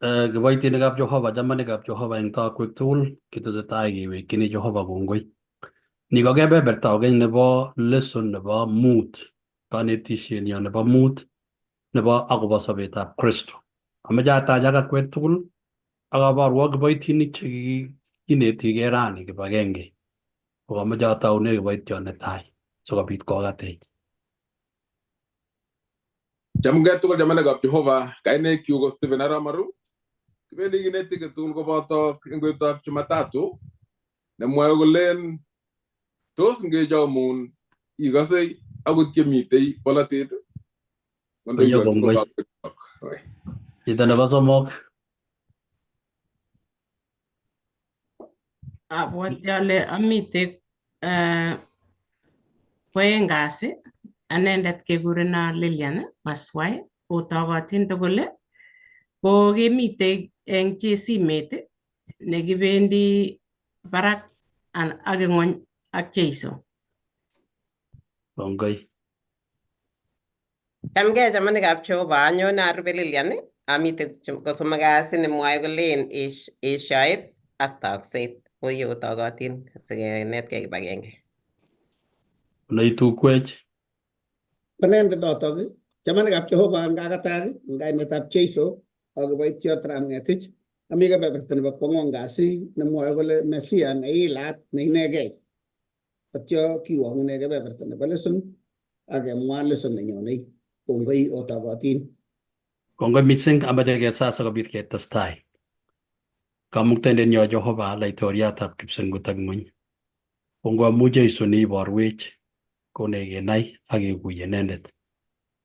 Kiboitinikab Jehova, chamanikab Jehova eng tokwek tugul kitesetai kewekchini Jehova kongoi. Ni ko kebeberta kokeny nebo lesson nebo mut, kanetisyenyo nebo mut nebo akobo sobetab Kristo. Ameche atach ak akwek tugul ak aborwo kiboitinik chekinetigei rani kibagenge. Kokameche ataune kiboityot netai sikobit kokatech. Chamgei tugul chamanikab Jehova, kainekchu ko Stephen Aramaru. Kibendi kinetik tugul koboto eng betutab Jumatatu nemwoe kolen tos ngechomun ikose akot chemitei polatet. Oyo kongoi. Chito nebo somok. Abwoti ale amite kwoeng kasi, anendet kekurena Lilian Maswai, otokotin tugul ko kemite eng chesimet nekibendi barak ak ng'ony ak Jeiso. Kongoi. Chamgei chamanikab Jehova, anyone arube Lilian, amite kosomok kasi nemwoe kolen eshoet ak takset. Oye otokotin sikenetkei kibagenge. Neitukwech. Anendet notok, chamanikab Jehova ngakatak eng kainetab Jeiso ak kiboityot Ramngetich, ami kebeberta nebo kwang'wan kasi nemwoe kole Mesia neilat neinegei. Atyo kiwong'une kebeberta nebo lesson ak kemwa lesson nenyonei. Kongoi otokotin. Kongoi mising, ameche kesas sikobit ketestai. Kamuktaindenyo Jehova, laitoriatab kipsengwet ak ng'ony. Kongoi amu Jeiso neiborwech konech kenai ak kekuye inendet.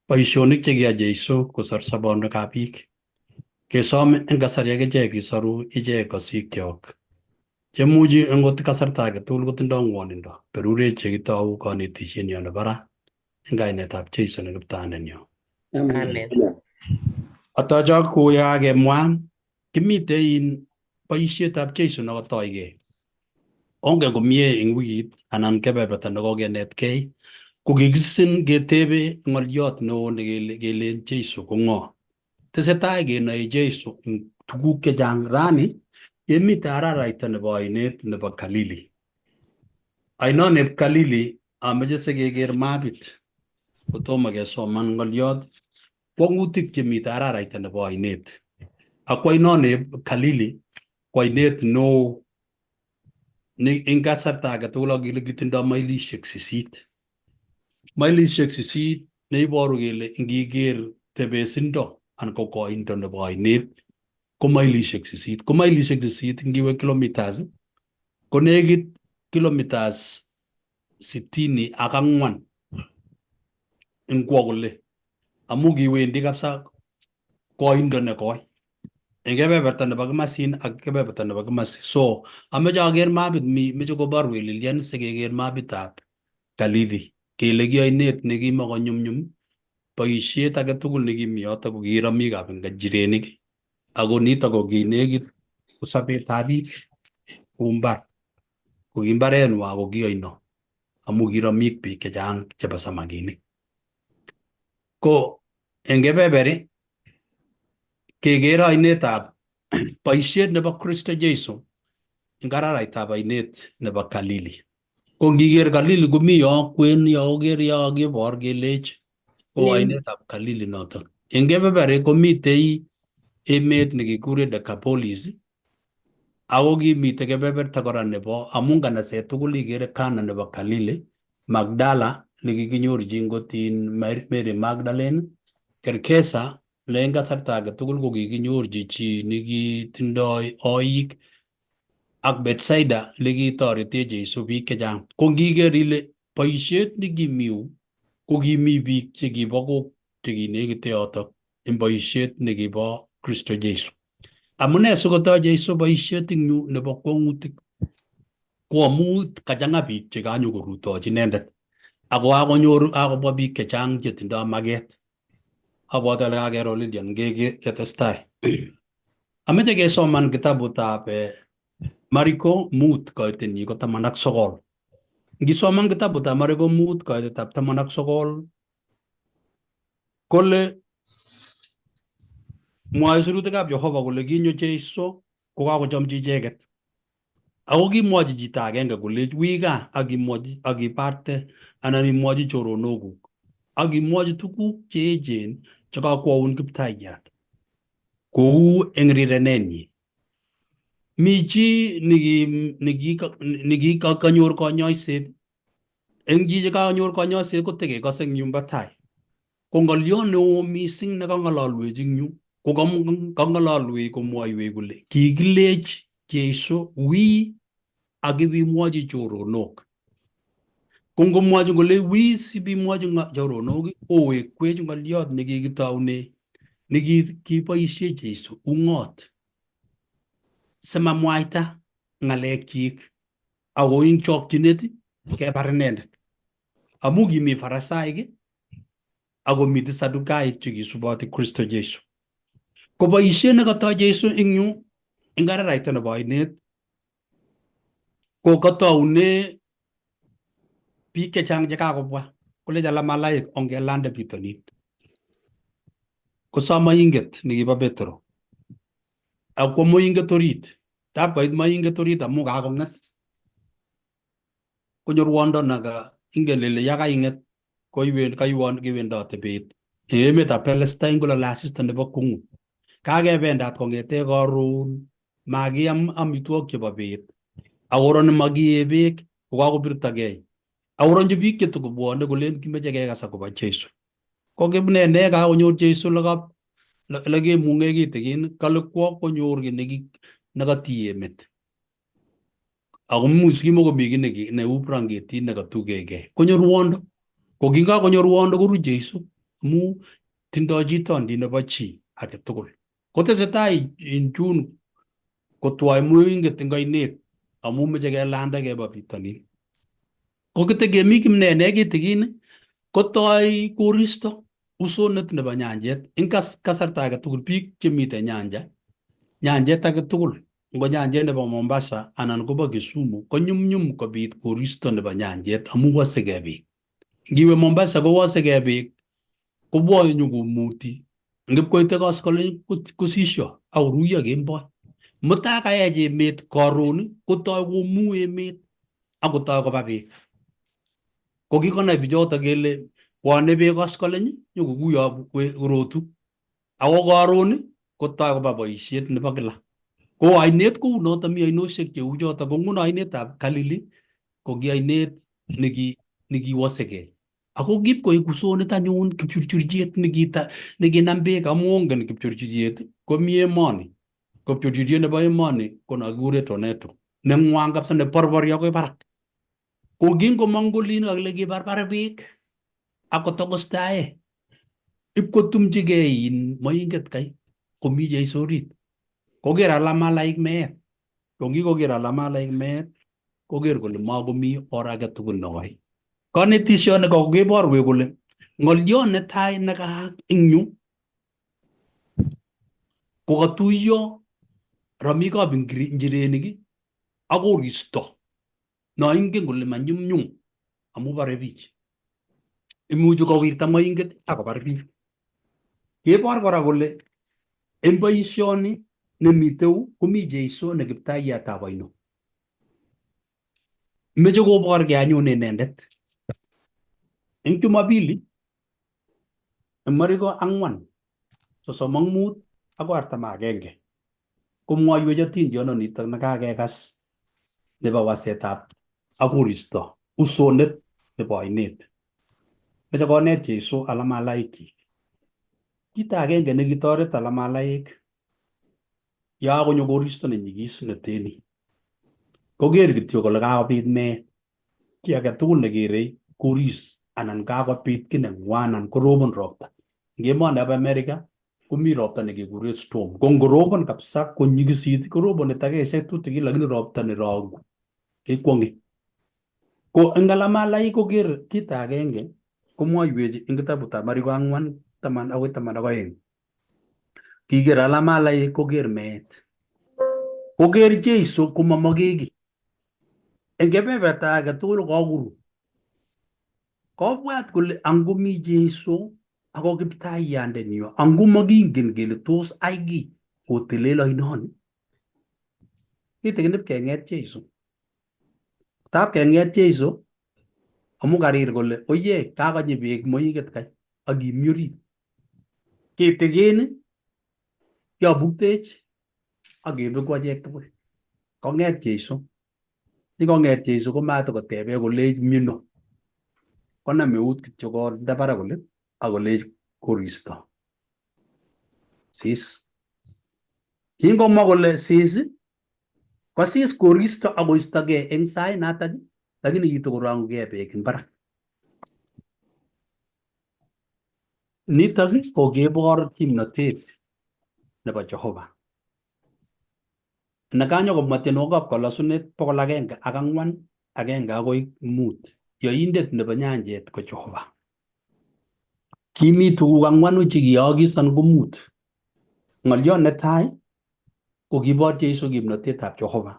Boisionik chekiyoe Jeiso kosor sobonwekab biik. Kesom eng kasari akichek kisoru ichek kosikyok. Chemuchi engot kasarta age tugul kotindoi ng'wonindo. Berurech chekitou kanetisyenyo nebo ra eng kainetab Jeiso ne kiptandenyo. Amen. Atache kuya kemwa kimite boisietab Jeiso nekatoigei. Ongen komie eng wikit anan kebeberta nekokenetkei ko kikisin ketebe ng'olyot neo nekelen Jeiso ko ng'o. Tesetai kenoe Jeiso eng tuguk chechang. Rani kemite araraita nebo ainet nebo Galili. Ainoneb Galili ameche sikeker mapit kotomo kesoman ng'olyot kwang'utik chemite araraita nebo ainet. Ak ainoneb Galili ko ainet neo eng kasarta age tugul akele kitindoi mailishek 8. Mailishek 8 neiboru kele ngiker tebesindo anan ko koindo nebo ainet ko mailishek 8. Ko mailishek 8 ngiwe kilometers ko nekit kilometers 64 eng kwo kole. Amu kiwendi kabisa koindo nekoi eng kebeberta nebo kimasin ak kebeberta nebo kimasin. So ameche aker mapit meche koborwech Lilian sikeker mapitab Galili kele ki ainet nekimokonyumnyum. Boisiet age tugul nekimi yotok ko kiromikab njirenik ako nitok ko kinekit sobetab biik kou mbar. Ko ki mbarenwa ko ki oino amu kiromik biik chechang chebo samakinik. Ko eng kebeberi kekere ainetab boisiet nebo Kristo Jeiso eng araraitab ainet nebo Galili. Ko ngiker Galili komi yo kwen yo oker yo kebor kelech ko ainetab Galili notok. Eng kebeberi komitei emet nekikure Decapolis ako kimite kebeberta kora nebo amu nganaset tugul ikere Kana nebo Galili, Magdala nekikinyorchi ngot Mary Magdalene, Kerkesa ne eng kasarta age tugul ko kikinyorchi chi nekitindoi oik ak Bethsaida nekitorete Jeiso biik chechang. Ko ngiker ile boisiet nekimiu ko kimi biik chekibo kok chekinekite yotok eng boisiet nekibo Kristo Jeiso. Amune sikotoi Jeiso boisiet eng yu nebo kwang'utik ko amu kachang'a biik chekanyokorutochi inendet ako kakobwa biik chechang chetindoi maket. Abwoti ale kakero Lilian ketestai. Ameche kesoman kitabutab Mariko 5 kaitenyi ko 19. Ngisoman kitabutab Mariko 5 kaitetab 19 kole mwoe sirutikab Jehova kole kinyo Jeiso kokakochomchi icheket. Ako kimwochi chito agenge kole wi gaa ak iparte anan imwochi choronokuk ak imwochi tuguk che echen chekakwoun Kiptayat kou eng rirenenyi. Mi chi nikikanyor konyoiset, eng chi chekakanyor konyoiset kotekekose eng yumbo tai. Ko ng'olyo neo mising nekang'ololwech eng yu ko kang'ololwech komwoiwech kole kikilech Jeiso wi ak ibimwochi choronok. Ko ngomwochi kole wi sibimwochi choronok owekwech ng'olyot nekikitoune nekiboisie Jeiso ung'ot simamwaita ng'alekchik ako ing chokchinet kebar inendet. Amu kimi Farisaik ako mite Sadukaik chekisuboti Kristo Jeiso. Ko boisiet nekatoi Jeiso eng yu eng araraita nebo oinet ko katoune biik chechang chekakobwa kolecho Lamalaik ongelande bitonin. Kosom moinget nekibo Petro akwo moinget orit. Tap koit moinget orit amu kakong'et. Konyo ruondo naka ingen lele yakaing'et kaiwon kewendote beet. Eng emetab Palestine kolole asista nebo kung'u. Kakebendat kong'ete karon makiam amitwogik chebo beet. Akoroni makie beek kokakobirtogei. Akoronchi biik chetukobwone kolen kimeche kekas akobo Jeiso. Kokibune ine kakonyor Jeiso lekemung'e kitikin kale kwo konyor kiy nekatiye emet. Ako much kimakomi kiy neu brangetit nekatugegei. Konyo ruondo. Ko kingakonyo ruondo koru Jeiso amu tindoi chitondit nebo chi age tugul. Kotesetai inchun kotwoi moinget eng oinet amu meche kelanda keba bitonin. Ko kitekemi kimnene kitikin kotoi koristo usonet nebo nyanjet eng kasarta age tugul. Biik chemite nyanjet age tugul ngo nyanjet nebo Mombasa anan kobo Kisumu konyumnyum kobit koristo nebo nyanjet amu wasegei beek. Ngiwe Mombasa kowasegei beek kobwoe nyokomuti ngipkoite koskoling kosisio akoruiyo kemboi. Mutai kaech emet karon kotoi komu emet akotoi koba beek. Ko kikonai bichoto kele bwone beek koskoling nyokokuyo rotu. Ako karon kotoi koba boisiet nebo kila. Ko ainet kounoto mi ainosiek cheu choto. Ko nguno ainetab Galilee ko ki ainet nekiwosegei. Ako kipkoek usonet anyun kipchurchuriet nekinam beek amu ongen kipchurchuriet komi emoni. Ko kipchurchuriet nebo emoni ko nakikure tornado neng'wan kabisa neborpori akoi barak. Ko kingomong kolin kakile kibarbar beek akotokostae ipkotumchigei moinget kai komi Jeiso orit. Koker Lamalaik meet. Ko ngikoker Lamalaik meet koker kole makomi or age tugul nekoi. Kanetisioni kokeborwech kole ng'olyo netai nekaak eng yu ko katuiyo romikab njirenik ak koristo no ingen kole manyumnyum amu bare biich. Imuchi kowirta moinget akobar biik. Kebor kora kole eng boisioni nemiteu komi Jeiso ne Kiptaiyatab oino. Meche koborgei anyun inendet. Eng Jumapili eng Mariko 4:35 akoi 41 komwoiwech atindionito nekakekas nebo wasetab ak koristo usonet nebo oinet. Meche konet Jeiso Lamalaik. Kit agenge nekitoret Lamalaik yakonyo koristo nenyigis neteni koker kityo kole kakobit meet. Ki age tugul nekerei koris anan kakobit ki neng'wan anan korobon ropta. Eng emoni ab America komi ropta nekekure storm. Ko ngorobon kabisa konyigisit koroboni takikaishek tutikin lakini ropta nerogu kekwong'e. Ko eng Lamalaik koker kit agenge komwoiwech eng kitabutab Mariko 4:10-12. Kiker Lamalaik koker meet. Koker Jeiso komamage kiy. Eng kebeberta age tugul kokuru. Kobwat kole angomi Jeiso ako kiptaiyandenyo angu makingen kele tos ai kiy kotelel oinoni kitikin keng'et Jeiso tab keng'et Jeiso amu karir kole oye kakonyi beek moinget kai akimi orit kitikin kiabuktech akebeku achek tugul kong'et Jeiso nikong'et Jeiso komatikotebe kolech mieno konam eut kityo konde barak kole akolech koristo sis kingomwa kole sis kosis koristo akoistogei eng sait natak lakini kitokorong'ugei beek eng barak nitok ko kebor kimnotet nebo Jehova nekanyokomwa tienwogikab kalosunet 104 1 akoi 5 yoindet nebo nyanjet ko Jehova kimi tuguk 4 chekiyookiston ko 5 ng'oliot netai ko kibor Jeiso kimnotetab Jehova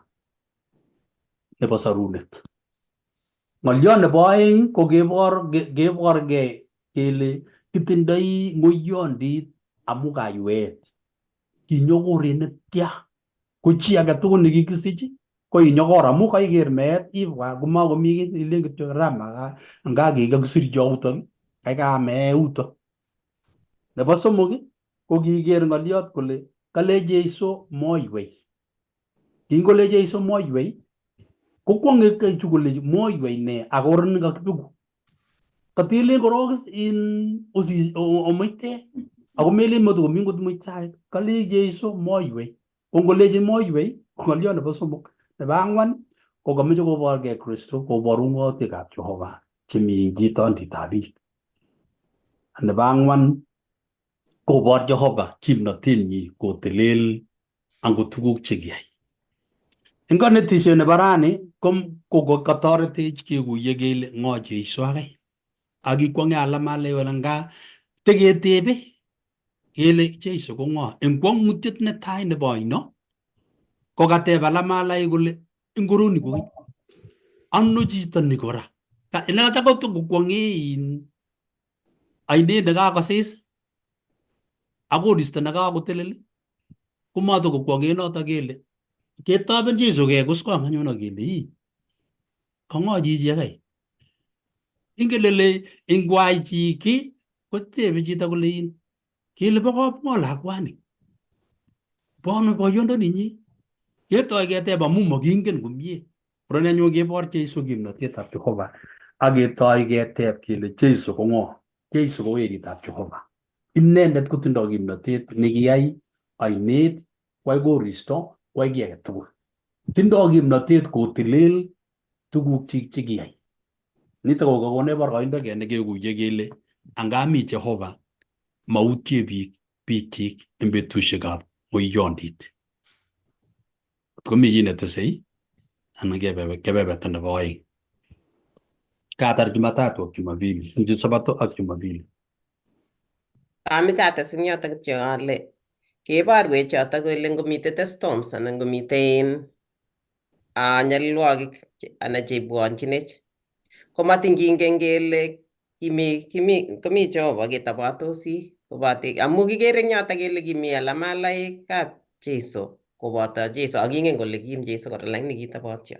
nebo sorunet ng'oliot nebo oeng ko keborgei kele kitindoi ng'oiyondit amu kayweet kinyokoret netya ko chi age tugul nekikisich ko inyokor amu kaiker meet ibwa komakomi kiy ilen kityo rama kakisir youtok kaamee eutok nebo somok ko kiker ng'oliot kole kale Jeiso moiwei kingole Jeiso moiwei kokwong'e kechu kole moiwei ne akoron kakibeku katelen korok in omuite ako melen matokomi ngot muitaet kale Jeiso moiwei ko ngolechi moiwei ng'oliot nebo somok nebo ang'wan ko kameche koborgei Kristo koboru ng'otikab Jehova chemi eng itonditab biik nebo ang'wan kobor Jehova kimnotenyi kotelel angot tuguk chekiyai eng konetisiet nebo rani ko katoretech kekuye kele ng'o Jeiso akai akikwong'e alamalei wala nga teketebe kele Jeiso ko ng'o eng kwong'utiet netai nebo oino ko kateb alamalai kole ingoroni koki ano chito ni kora nekatakokwong'e ainet nekakosis ak koristo nekakotelel komatokokwong'e notok kele ketoben Jeiso kekus kong anyun akele kang'o chichi akai ingelele ingwai chi ki kotebe chito kole kele bo lakwani bono boyondoninyi ketoi keteb amu makingen komie ron anyun kebor Jeiso kimnotetab Jehova aketoi keteb kele Jeiso ko ng'o Jeiso ko weritab Jehova inendet kotindoi kimnotet nekiyai ainet kwai koristo kwai kiy age tugul tindoi kimnotet kotelel tugukchik chekiyai nitok ko kokonech boroindo kenai kekuye kele angami Jehova mautye biikchik eng betusiekab ng'oiyondit komi chi netesei anan kebeberta nebo oeng katar Jumatatu ak Jumapili Sabato ak Jumapili Ameche ates eng yotok kityo ale keborwech yotok kole ngomite storms anan ngomite nyalilwogik anan chebwonchinech komatingingen kele komi Jehova ketobatosi kobote amu kikere eng yotok kele kimi alamalaikab Jeiso koboto Jeiso akingen kole kim Jeiso kora lakini kitobotio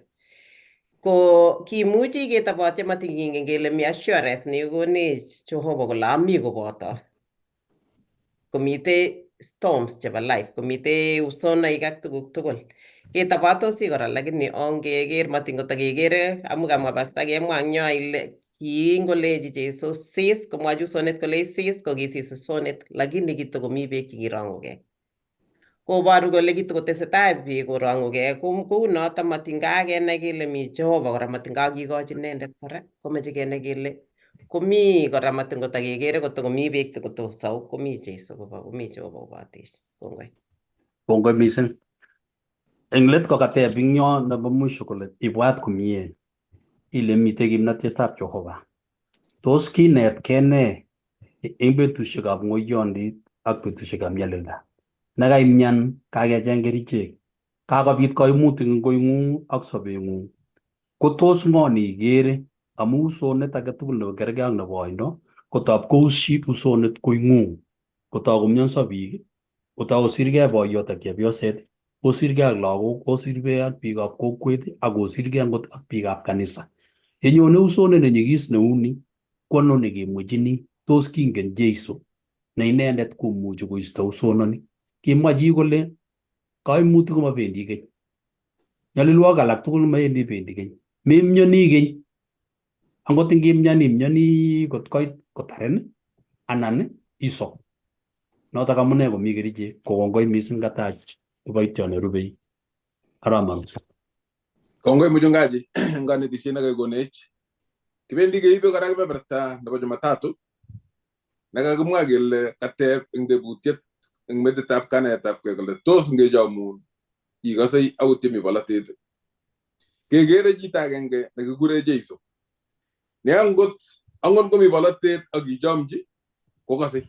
ko kimuchi ketobotio matingingen kele mi assurance nekikonech Jehova kole ami koboto komite storms chebo life komite usonoik ak tuguk tugul ketobatosi kora lakini ongeker matingotokekere amu kamwa pasta kemwa eng yo ile kingolechi Jeiso sis komwochi usonet kole sis kokisis usonet lakini kitokomi beek chekirong'ugei koboru kole kitokotesetai beek korong'ugei kounoto matingakenai kele mi Jehova kora matingakikochi inendet kora komeche kenai kele komi kora matingotokekere kotokomi beek tikotosau komi Jeiso komi Jehova kobotech kongoi mising eng let ko kateb ing yo nebo mwisho kole ibwat komie ile mitei kimnotetab Jehova tos kinetkei ne eng betusiekab ng'oiyondit ak betusiekab nyalilda nekaimyan kakecheng kerichek kakobit kaimutik eng koing'ung ak sobeng'ung ko tos ng'o neikere amu usonet age tugul nebo kergei ak nebo oino kotab koushi usonet koing'ung kotok komionso biik kotok kosirgei boiyot ak chepyoset kosirgei ak lagok kosirgei ak biikab kokwet ak kosirgei angot ak biikab kanisa. Yenyone usonet nenyigis neuni ko ano nekemwechini tos kingen Jeiso ne inendet komuchi koisto usononi. Kimwa chi kole kaimutik komabendi keny. Nyalilwogik alak tugul bendi keny. Memyoni keny. Angot imyoni kot koit kotarin anan isob. Notok amune komi kerichek kokongoi mising katach kiboityo nerubei. Arama. Kongoi mchungaji nganetisiet nekakonech. Kibendi keibe kora kebeberta nebo Jumatatu nekakimwa kele kateb eng tebutiet eng metitab kanetab kole tos ngechomun ikose akot chemi bolotet kekere chito agenge nekikure Jeiso ne angot komi bolotet ak ichomchi kokose.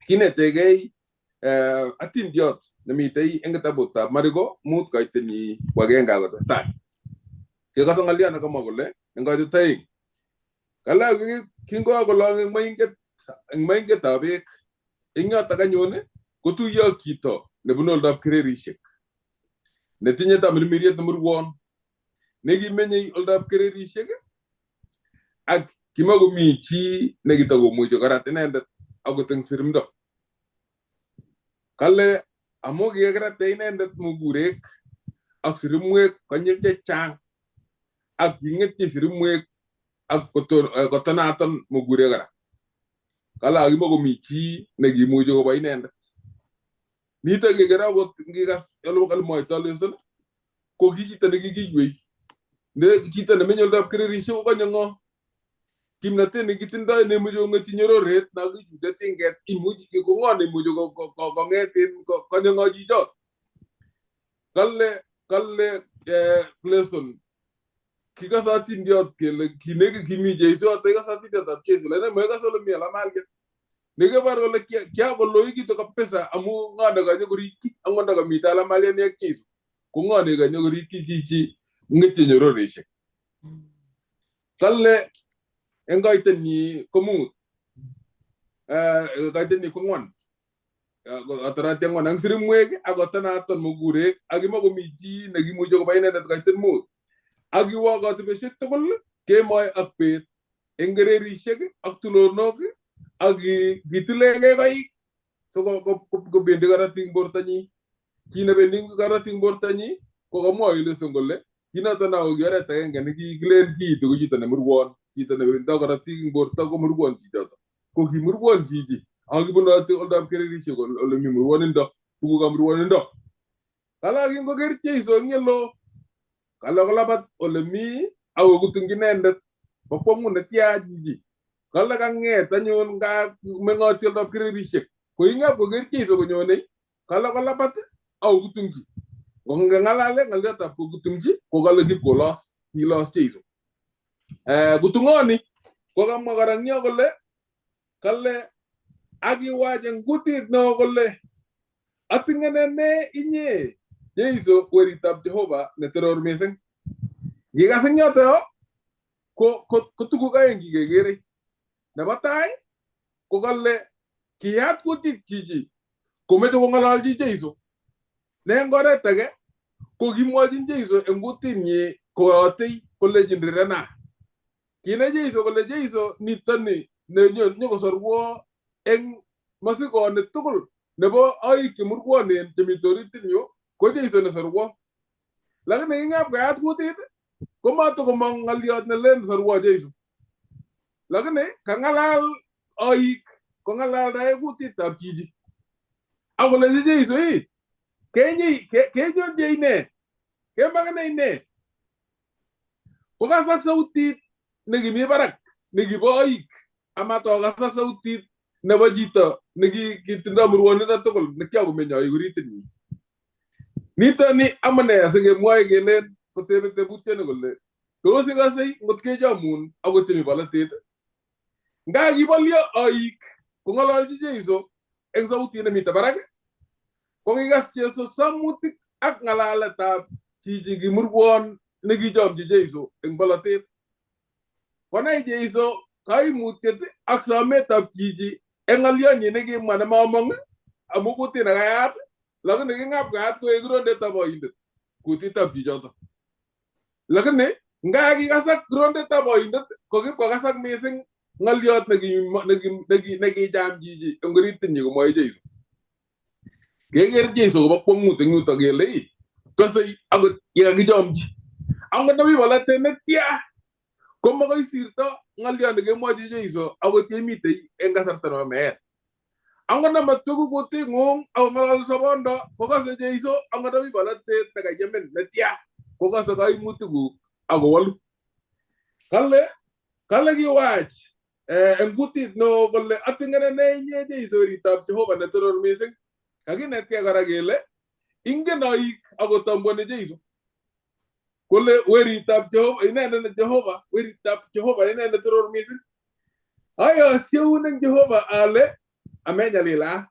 Kinetegei atindiot nemitei eng kitabutab Mariko 5:1 akotestai. Kekose ng'oliot nekamwa kole eng koitet aeng kala kingokolong eng moingetab beek eng yotok anyun kotuiyo ak chito nebunu oldab kererisiek netinye tamirmiriet nemurwon nekimenyei oldab kererisiek ak kimakomi chi nekitakomuchi korat inendet akot eng sirimdo. Kale amu kikakirate inendet mugurek ak sirimwek konyil chechang ak king'etyi sirimwek ak kotonaton mugurek kora. Kale akimakomi chi nekimuchi kobo inendet. Nitok kekere akot ngikas olmwoitoi Leson ko ki chito nekikiywei. Chito nemenye oldab kererisiek kokonye ng'o? Kimnatet nekitindoi nemuchi kong'etyi nyororet nakichute tinget imuchi ko ng'o nemuchi kong'etin konye ng'o chichot. Kale Leson kikase atindiot kele kimi Jeiso ikase atindiotab Jeiso lakini moikase ole mi alamaliet nekebor kole kiakoloikitu kabisa amu ng'o nekanye korikyi angot ndakamite alamaliet ak Jeiso ko ng'o nekanye korikyi chichi ng'etyi nyororesiek. Kale eng koitenyi ko 5 koitenyi ko 4 atorati 4 ang sirimwek ak kotonaton mugurek ak kimakomi chi nekimuchi kobo inendet koiten 5 ak kiwo katibesiek tugul kemoi ak bet eng kererisiek ak tulonok ak kitilegei koik so kobendi korotik bortonyi. Chi nebendi korotik bortonyi ko kamwoi Leson kole kinoto nao oret agenge nekikilen kiitu ko chito nemurwon, chito nebendoi korotik eng borto ko murwon chichoto. Ko kimurwon chichi ak kibunoti oldab kererisiek ole mi murwonindo, tugukab murwonindo. Kala kingoker Jeiso eng yelo kala kolabat ole mi akokutungchi inendet bokwong'ut netya chichi. Kale kang'et anyun meng'oti oldab kererisiek ko ing'ap koker Jeiso konyonei kala kolabat akokutungchi. Ngeng'alale ng'aliotab kokutungchi ko kale kilos Jeiso. Kutung'oni ko kamwa kora eng yo kole kale akiwach eng kutit neo kole ating'enene inye Jeiso weritab Jehova neteror mising. Ngikas eng yoto yo ko tuguk aeng kikekere. Nebo tai ko kale kiyat kutit chichi komeche kong'ololchi Jeiso. Ne eng oret age ko kimwochin Jeiso eng kutinyi koyotei kolechin rirena. Kine Jeiso kole Jeiso nitoni nyokosorwo eng masikoni tugul nebo aik chemurwonen chemite oritinyu ko Jeiso nesorwo. Lakini ing'ap koyat kutit ko matokomong ng'oliot nelen sorwo Jeiso. Lakini kang'alal aik kong'alaldae kutitab chichi. Akolechi Jeiso kenyonje ine kemakane ine kokasak sautit nekimi barak nekibo aik amatokasak sautit nebo chito nekitindoi murwonindo tugul nekiakomeny aik oritinyi. Nitoni amune asikemwoe kelen kotebe tebutioni kole tos ikose ngot kechomun akot chemi bolotet. Nga kibolyo aik kong'ololchi Jeiso eng sautit nemite barak ko kikas Jeiso samutik ak ng'alaletab chichi kimurwon nekichomchi Jeiso eng bolotet. Konai Jeiso kaimutiet ak sometab chichi eng ng'olyonyi nekimwa nemamong amu kutit nekayat lakini king'ap kayat koek rondetab boindet kutitab chichoto. Lakini nga kikasak rondetab boindet ko kipkokasak mising ng'olyot nekicham chichi eng oritinyi komwoe Jeiso. Keker Jeiso kobo kwong'ut eng yuto kele kosei akot yekakichomchi. Angot nami bolotet netya ko makoi sirto ng'olyot nekemwochi Jeiso akot yemitei eng kasarta nebo meet. Angot namatkoku kuting'ung ako ng'olol sobondo kokose Jeiso angot nami bolotet nekayemin netya kokose kaimutikuk akowalu. Kale kiwach eng kutit neo kole ating'ene inye Jeiso weritab Jehova netoror mising. Kakinetkei kora kele ingen oik akotambuani Jeiso kole weritab Jehova inendet Jehova, weritab Jehova inendet toror mising. Ayosieun eng Jehova ale amenyalila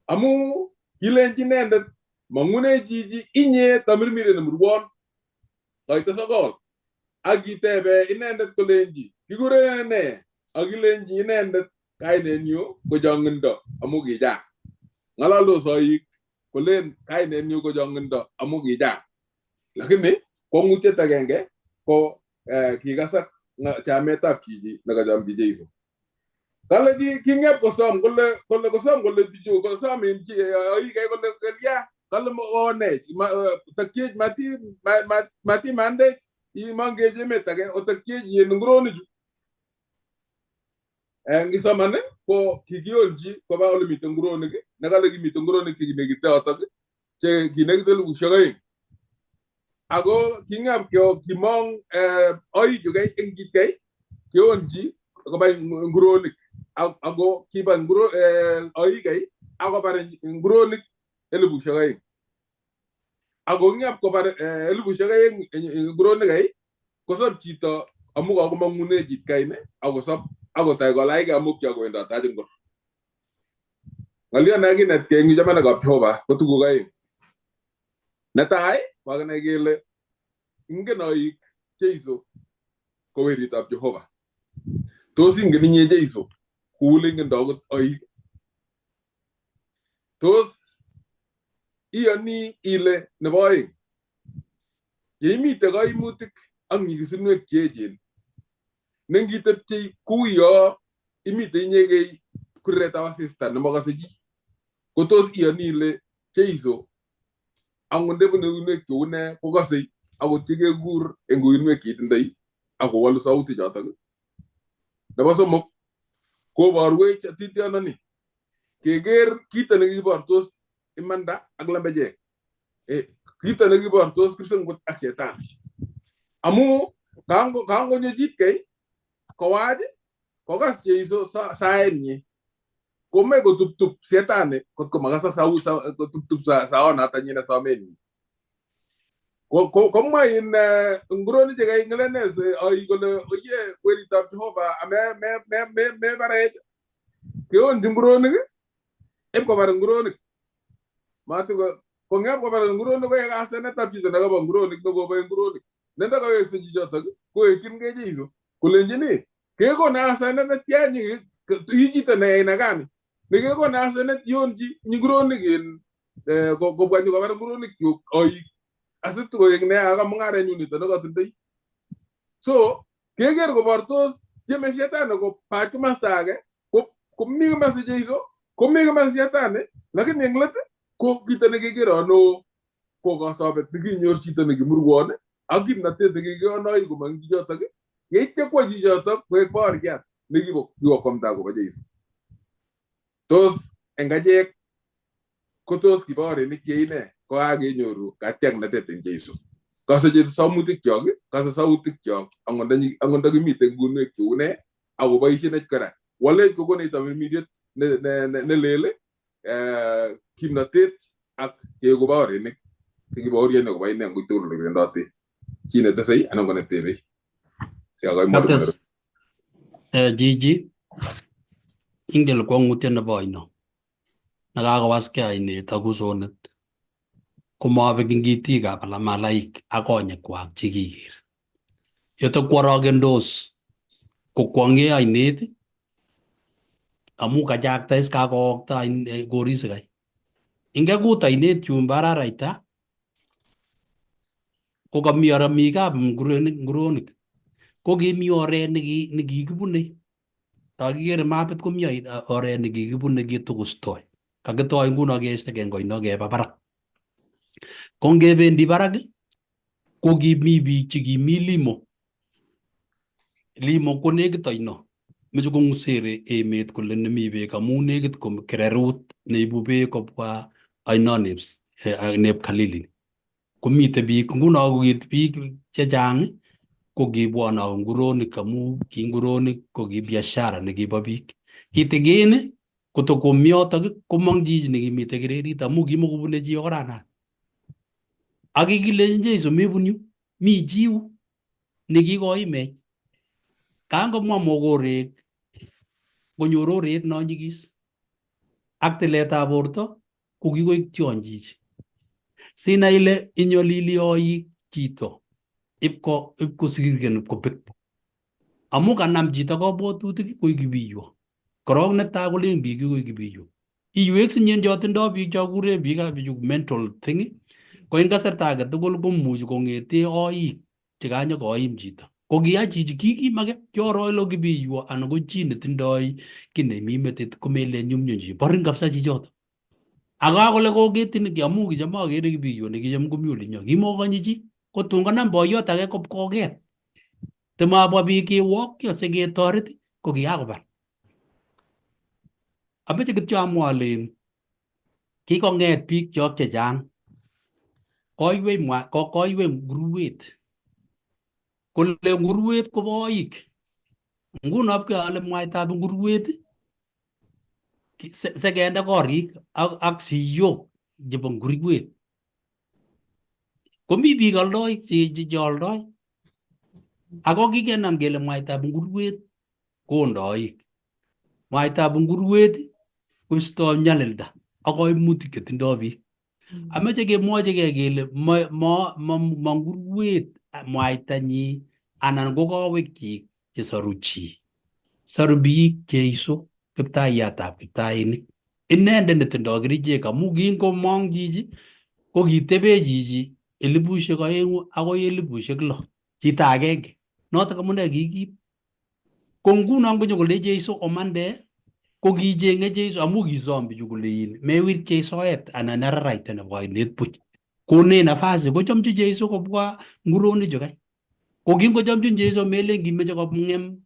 amu kilenji inendet mang'une chichi inye tamirmire nemurwon koite sokol akitebe inendet kolenji kikure ne akilenji inendet kainenyu ko chong'indo amu kichang. Ng'alaldos oik kolen kainenyu ko chong'indo amu kichang. Lakini kwong'utiet agenge ko kikasak chametab chichi nekachomchi Jeiso. Kale king'ep kosom kole kosom kole bichu kosom oik kole kelya kale one otakiech mati mande imangech emet age otakiech yen nguronichu. Ngisoman ko kikionchi koba ole mitei nguronik nekale kimitei nguronik chekinekite yotok che kinekite 2,000. Ako king'ap kimong oichu kei eng kitkei kionchi koba nguronik ako kiba oik kei akobar nguronik 2,000. Ako king'ap kobar 2,000 nguronik kei kosob chito amu kakomang'une chit kaine akosob akotoi kolaige amuk kwendote ak ngor. Ng'olyot nekinetkei eng chamanekab Jehova ko tuguk aeng. Netai kokakinai kele ingen oik Jeiso ko weritab Jehova. Tos ingen inye Jeiso kou ole ingendo akot oik? Tos iyoni ile nebo oeng yeimite kaimutik ak nyigisinwek cheechen nengitepchei kuyo imite inyegei kuretab asista nemakase chi ko tos iyoni ile Jeiso angot ndebune uinwek cheu ne kokase akot chekekur eng uinwek cheitindoi akowalu sauti chotok. Nebo somok koborwech atitiononi keker kito nekibortos imanda ak lembechek kito nekibortos kipsengwet ak shetani amu kangonyo chitkei kowach kokas Jeiso saenyi komech kotuptup shetani kotko makasa kotuptup saonatanyi nesomenyi. Komwa nguronik chekaing'elenes oik kole oye weritab Jehova mebarech keonchi nguronik ipkobar nguronik matiko kong'ep kobar nguronik koek asenetab chito nekabo nguronik nekoboe nguronik nendakawekse chichotok kowekyingei Jeiso kolenjini kekona asenet netya ii chito neaina gani nekekona asenet ionchi nguronik kobwa nyikobar nguronik chuk oik asitkoek ne aka mung'arenyu nito nekatindoi. So keker kobortos tieme shetani kopach kimasta age komi kimasta Jeiso komi kimasta shetani lakini eng let ko kito nekekero no ko kasobet nekinyor chito nekimurwon ak kimnatet nekikon oik komong chichotok yeityo kwa chichotok koek baoriat nekibokwamda kobo Jeiso. Tos eng achek ko tos kibaorinik cheine kokakenyoru katiaknatet eng Jeiso. Kase Jeiso somutikchok, kase sautikchok angot ndakimite nguinwek cheu ne akoboisienech kora. Walech kokonech tamirmiriet nelel kimnatet ak keeku baorinik chekibaorien akobo ine eng tugul olewendote. Chi netesei anan ko netebei. Gigi ingel kwong'utiet nebo oino nekakowaskei ainet ak usonet komabek eng itikab alamalaik ak konyekwak chekiker. Yoto kworokendos kokwonge ainet amu kajakta is kakookta koris kai. Ingekut ainet yun bararaita ko kami aramikab nguronik ko kimi oret nekikibune. Takikere mapit komi oret nekikibune kitokostoi. Kakitoi nguno keistogei koino keba barak. Ko ngebendi barak ko kimi biik chekimi Limo. Limo ko nekit oino. Meche kong'usere emet kole nemi beek amu nekit kererut neibu beek kobwa oinonep Khalili. Komite biik nguno kokiit biik chechang ko kibwone ak nguronik amu ki nguronik ko ki biashara nekibo biik. Kitigin kotokomi yotok komong chichi nekimite kererit amu kimakobune chi oranat. Ak kikilenji Jeiso mebun yu, mi chi yu nekikoimech. Kangomwa mogorek konyor oret no nyigis ak tiletab borto ko kikoik tion chichi. Sinai ile inyolili oik chito ipkosirgen ipkobek. Amu kanam chito kabwatutik koik kibiywo. Korok netai kolen biik koik kibiywo. Iywek sinyen cho tindoi biik cho kure biikab mental thing ko eng kasarta age tugul komuchi kong'ete oik chekanyokoim chito. Ko kiya chichi kikimake kioro ile kibiywo anan ko chi netindoi ki nemi metit komelen nyumnyum chi. Borin kabisa chichoto. Akakole koketin ki amu kicham akere kibiywo nekicham komi olinyo. Kimokonye chi ko tun konam boiyot age koket. Temabwa biik kewokyo siketoret ko kikakobar. Ameche kityo amwa ale kikong'et biik chok chechang koiwei nguruwet kole nguruwet kobo oik. Nguno pkeale mwaitab nguruwet sekende korik ak siyok chebo nguruwet. Komi biik aldoik cheoldoi ako kikenam kele mwaitab nguruwet kondoik. Mwaitab nguruwet koistoi nyalilda ak koimutik chetindoi biik. Ameche kemwochigei kele ma nguruwet mwaitanyi anan ko kowekchik chesoru chi. Soru biik Jeiso kiptaiyatab kiptainik. Inendet netindoi kerichek amu kingomong chichi ko kitebe chichi 2,000 akoi 6,000. Chito agenge. Notok amune kikiib. Ko nguno ngonyokole Jeiso omande ko kicheng'e Jeiso amu kisom bichu kole mewirchei soet anan araraita nebo oinet buch. Konech nafasi kochomchi Jeiso kobwa nguronichu kai. Ko kingochomchin Jeiso melen kimeche kong'em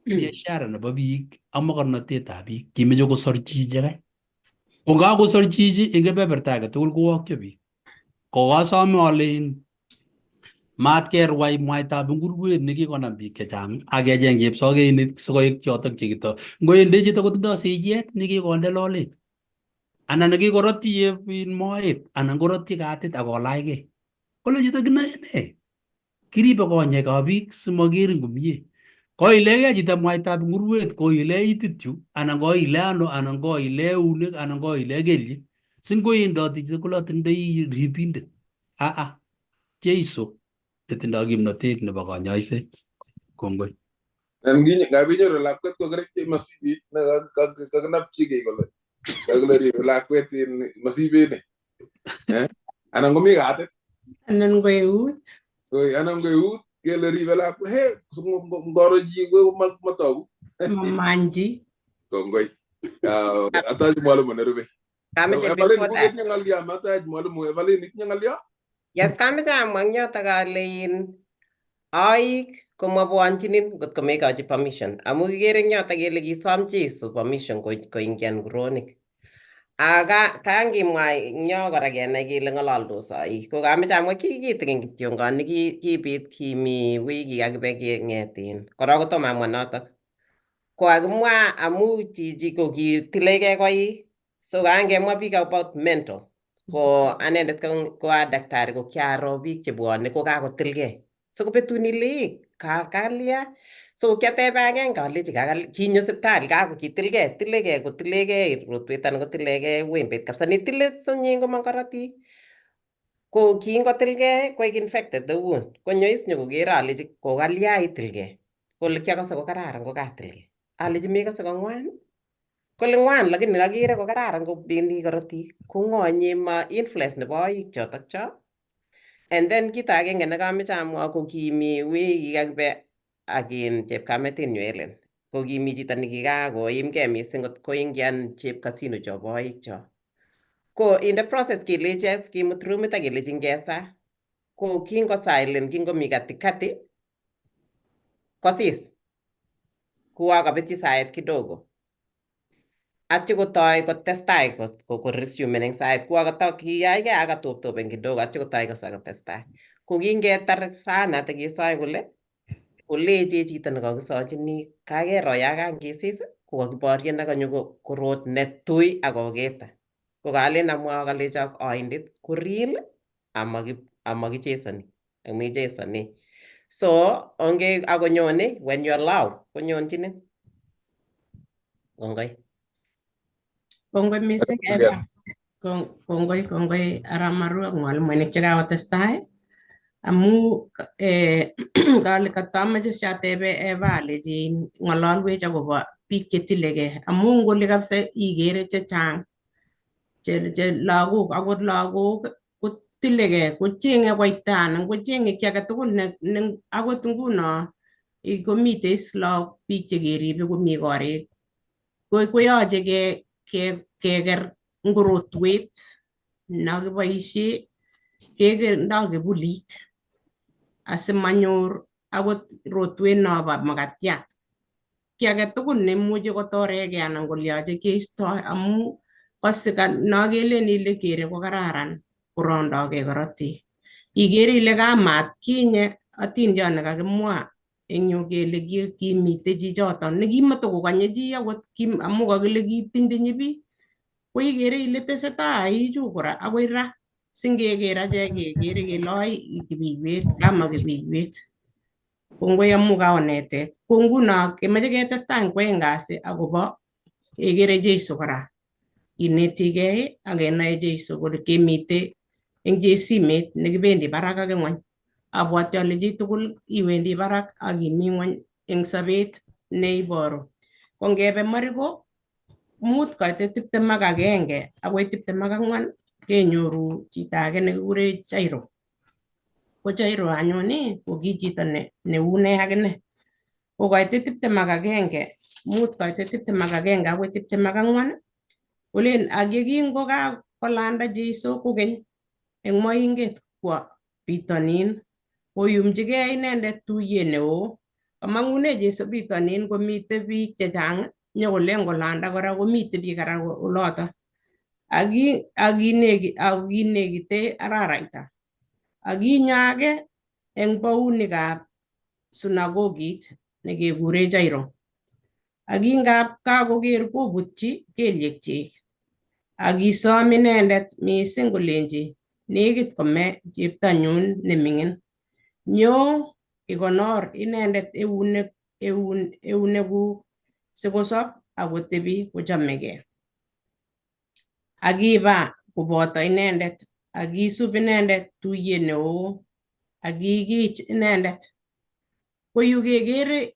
biashara nebo biik ak mokornotetab biik. Kimeche kosor chichi kai. Ko kakosor chichi eng kebeberta age tugul kowokyo biik. Ko kasome ale matkerwai mwaitab nguruwet nekikonam biik chechang ak kecheng chepsokeinik sikoek chotok chekito. Ngoendi chito kotindoi siiyet nekikonde lolet anan nekikorotyi moet anan korotyi katit akolachgei. Kole chito kinoe ne? Kiribe konyekab biik simakerin komie. Koilegei chito mwaitab nguruwet koile itit yu anan koile ano anan koile eunek anan koile kelyek. Singoendoti chito kole atindoi ribindet. Jeiso netindoi kimnotet nebo kanyoiset. Kongoi. Ngabinyoru lakwet ko kereche masibit na kakinapchigei kole kakile ribe lakwet in masibet ni. Anan komi katit. Anan ko eut. Anan ko eut kele ribe lakwet. He, ngoro ji ko matogu. Mamanji. Kongoi. Ataji mwalimu nerube. Kameche Evalin before kuket that. nyangalia mataji mwalimu Evalin nyangalia. Yes, kameche amwa eng yotok ale oik komabwanchinin ngot komekochi permission amu kikere eng yotok kele kisom Jeiso permission koingian nguronik. Kangimwa eng yo kora kenai kele ng'ololdos oik. Ko kameche amwa kitikin kityongoni kibit kimi wui kikakibe keng'etin. Korok kotomo amwa notok. Ko kakimwa amu chichi ko kitilegei koik. So kangemwa biik about mental. Ko anendet ko a daktari ko kiaro biik chebwone ko kakotilgei. So kobetun ile kalya. So kiatebe agenge alechi kinyo sipitali kitilgei kotilegei rotwet anan kotilegei wembet kabisa nitile sonyi komong korotik. Ko kingotilgei koek infected the wound. Konyo is nyokokero alechi kokalya itilgei. kole kiakase ko kararan ko katilgei. Alechi mekase ko ngwan? Kole ngwan lakini akere ko kararan ko bendi korotik. Ko ng'onye ma influence nebo oik chotok cho. And then kito agenge nekameche amwa ko kimi wei kikakibe ak chepkametinyu Ellen. Ko kimi chito nekikakoimgei mising kot koingian chepkasino chobo oik cho. Ko in the process kelechi kimut rumit ak kelechi ngesa. Ko kingo silent kingomi katikati kosis. Kuwakabetyi saet kidogo. Atyo kotoi kotestai ko resume eng sait. Kiyaigei akatoptopen kidogo atyo kotoi kotestai. Ko kingetar sana tekesoe kole koleche chito nekakisochini kakero ya kangesis ko kakiboryen akanyo korot netui akoketa. Ko kalen amwa kalecho oindet ko real amakichesani. Amichesane. So onge akonyone when you allow konyonchine. Kongoi. Kongoi mising Eva. Kongoi Aramaru ak mwalimuinik chekakotestai. Amu kale katamache siatebe Eva alechi ng'ololwech akobo biik chetilegei. Amu ngole kabisa igere chechang che lagok akot lagok kotilegei kocheng'e koita anan kocheng'e ki age tugul ne akot nguno komite islok biik chekeribe komi korik. Koyoche keker ngorotwet nakiboisie kekertoi kibulit asimanyor akot rotwet nobo makatiat. Ki age tugul nemuche kotoregei anan kolyoche keistoi amu kose nakelen ile kere ko kararan korondogei korotik. Igere ile kamat kinye atindiot nekakimwa eng yu kele kimite chichoton nekimatokokonye chi akot amu kakile kitinydinyi biik. Ko igere ile tesetai aichu kora akoi ra singeker achek kekere kele oi kibiiwet kama kibiiwet. Kongoi amu kaonetet. Ko nguno kemoche ketestai kwoeng kasi akobo kekere Jeiso kora. Kinetigei ak kenae Jeiso kole kemite eng simet nekibendi barak ak ng'ony. Abwoti ale chitugul iwendi barak ak imi ng'ony eng sobet neiboru. Ko ngebe Mariko 5 koite 21 akoi 24 kenyoru chito age nekikure Jairo. Ko Jairo anyun ko ki chito neune akine. Ko koite 21, 5 koite 21 akoi 24 kolen ak yekingo kakolanda Jeiso kokeny eng moinget kwo bitonin koyumchigei inendet tuyet neo. Kamang'une Jeiso bitonin komite biik chechang nyokolen kolanda kora komite biik kora oloto. Akinekite araraita. Akinyo age eng baunikab sunagogit nekekure Jairo. Akingab kakoker kobutyi kelyekchik. Akisom inendet mising kolenji nekit kome cheptanyun neming'in. Nyo ikonor inendet eunekuk sikosob akotebi kochamegei. Akiba koboto inendet akisub inendet tuyet neo akikich inendet. Ko yu kekere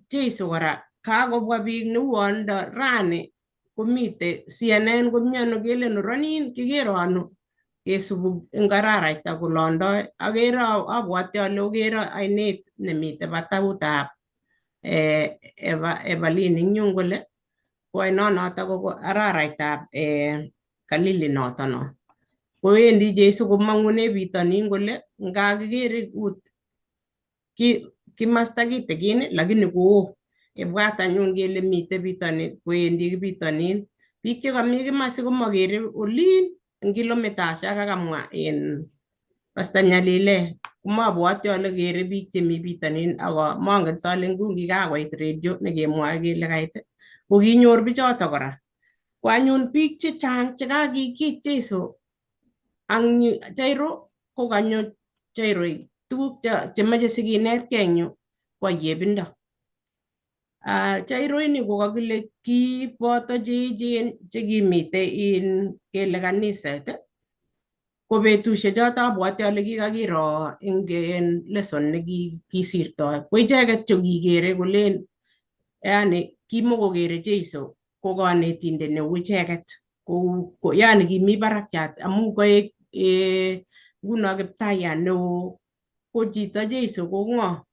Jeiso kora kakobwa biik neuon rani komite CNN komiano kelen ronin kikero ano kesubu eng araraita kolondoi. Akere abwoti ale okere ainet nemite batakutab Evalin eng yun kole ko ainonoto ko araraitab Galili noto no. Kowendi Jeiso komang'une bitonin kole ngakikere kimasta kitikin lakini koo. Ibwat anyun kele mite bitonin kowendi bitonin. Biik chekami kimasi komakere olin eng kilomitasiek kakamwa Pastor Nyalile komabwoti ale kere biik chemi bitonin ako mangen sale nguni kakoit radio nekemwoe kele kait ko kinyor bichoto kora. Ko anyun biik chechang chekakikich Jeiso ang Jairo ko kanyo Jairo tuguk chemoche sikinetkei eng yu ko yebindo. Jairo ini ko kakile kiboto cheechen chekimite kele kaniset ko betusiek choto abwati ale kikakiro eng lesson nekisirtoi ko icheket che kikere kolen yani kimokokere Jeiso ko kanetindet neu icheket yani kimi barakiat amu koek nguno Kiptayat neo ko chito Jeiso ko ng'o,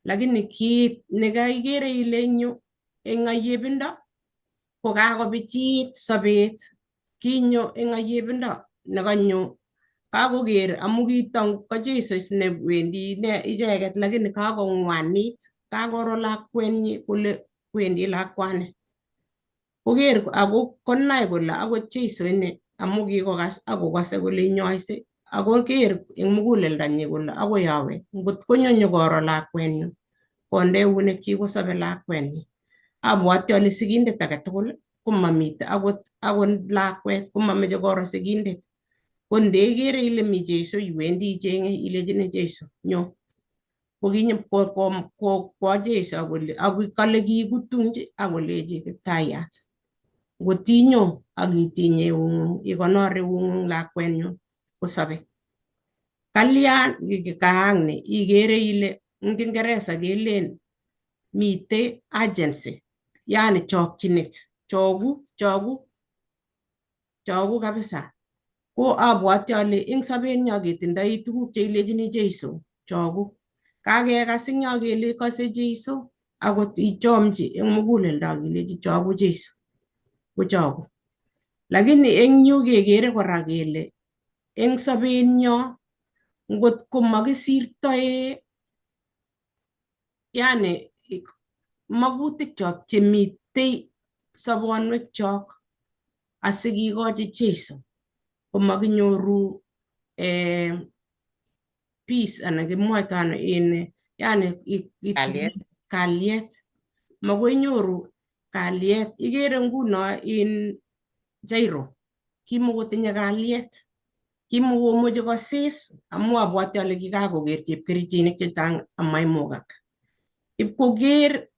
lakini kit nekaikere ile eng yu eng ayebindo ko kakobichit sobet, kinyo eng ayebindo nekanyo kakoker amu kito ko Jeiso ne wendi icheket lakini kakong'wanit, kakoro lakwenyi kole wendi lakwani koker ako konai kole akot Jeiso ini amu kikokas akokase kole inyoise ako ker eng muguleldonyi kole akoi awe ngot konyo nyokoro lakwenyu konde eunekchi kosobe lakwenyi. Abwati ale sigindet age tugul komamite akot lakwet komameche koro sigindet, ko ndekere ile mi Jeiso iwendi ichenge ilechini Jeiso nyo kokinyipkwo Jeiso akole kikutungchi akolechi Kiptayat ngot inyo akitinye eung'ung ikonor eung'ung lakwenyu kosobe. Kalya kaang ni ikere ile eng Kingeresa kelen mite urgency yani chokchinet, choku kabisa. Ko abwati ale eng sobenyo ketindoi tuguk cheilechini Jeiso choku. Kakekas eng yo kele kose Jeiso akot ichomchi eng muguleldo akilechi choku Jeiso ko choku. Lakini eng yu kekere kora kele eng sobenyo ngot ko makisirtoe yani magutikchok chemitei sobonwekchok asikikochi Jeiso komakinyoru peace anan kimwoito ano yani kalyet. Makoi inyoru kalyet. Ikere nguno Jairo kimokotinye kalyet, kimokomoche kosis amu abwati ale kikakoker chepkerichinik chechang amaimukak. Ipkoker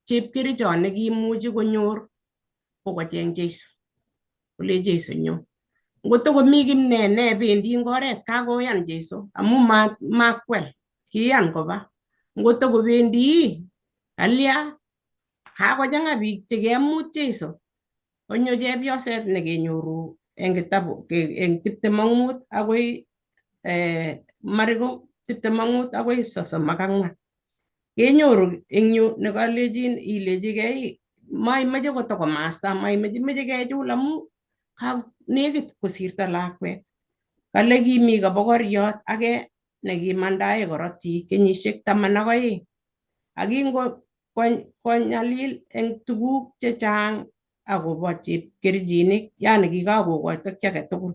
chepkerichot nekimuchi konyor kokocheng Jeiso kole Jeiso nyo. Ngotokomi kimne bendi eng oret kakoyan Jeiso amu makwel kiyan koba. Ngotokobendi kalya kakochang'a biik chekemut Jeiso. Onyo chepyoset nekenyoru eng kitabu eng 25 akoi Mariko 25 akoi 34 kenyoru eng yu nekalechin ilechigei maimeche kotokomasta, meche kechul amu nekit kosirto lakwet. Kale kimi kabokoriot age nekimandae korotik kenyisiek 12 akingonyalil eng tuguk chechang akobo chepkerichinik yani kikakokoito ki age tugul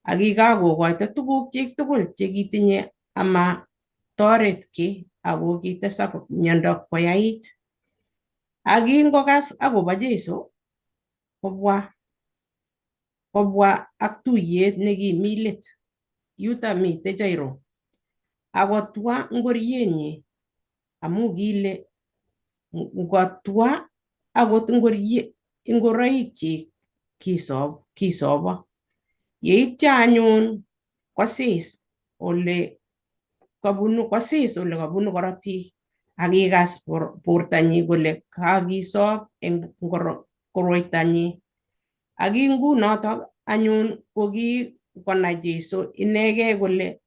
akikakokoito tugukchik tugul chekitinye ama toret ki ako kitesak miondo koyait. Akingokas akobo Jeiso kobwa ak tuyet nekimi let yuto mite Jairo akotwa ngorienyi amu kile ngotwa akot ngoroikchik kisobo. Yeityo anyun kosis ole kabunu korotik akikas bortanyi kole kakisob eng koroitonyi. Akingunotok anyun kokikonai Jeiso inegei kole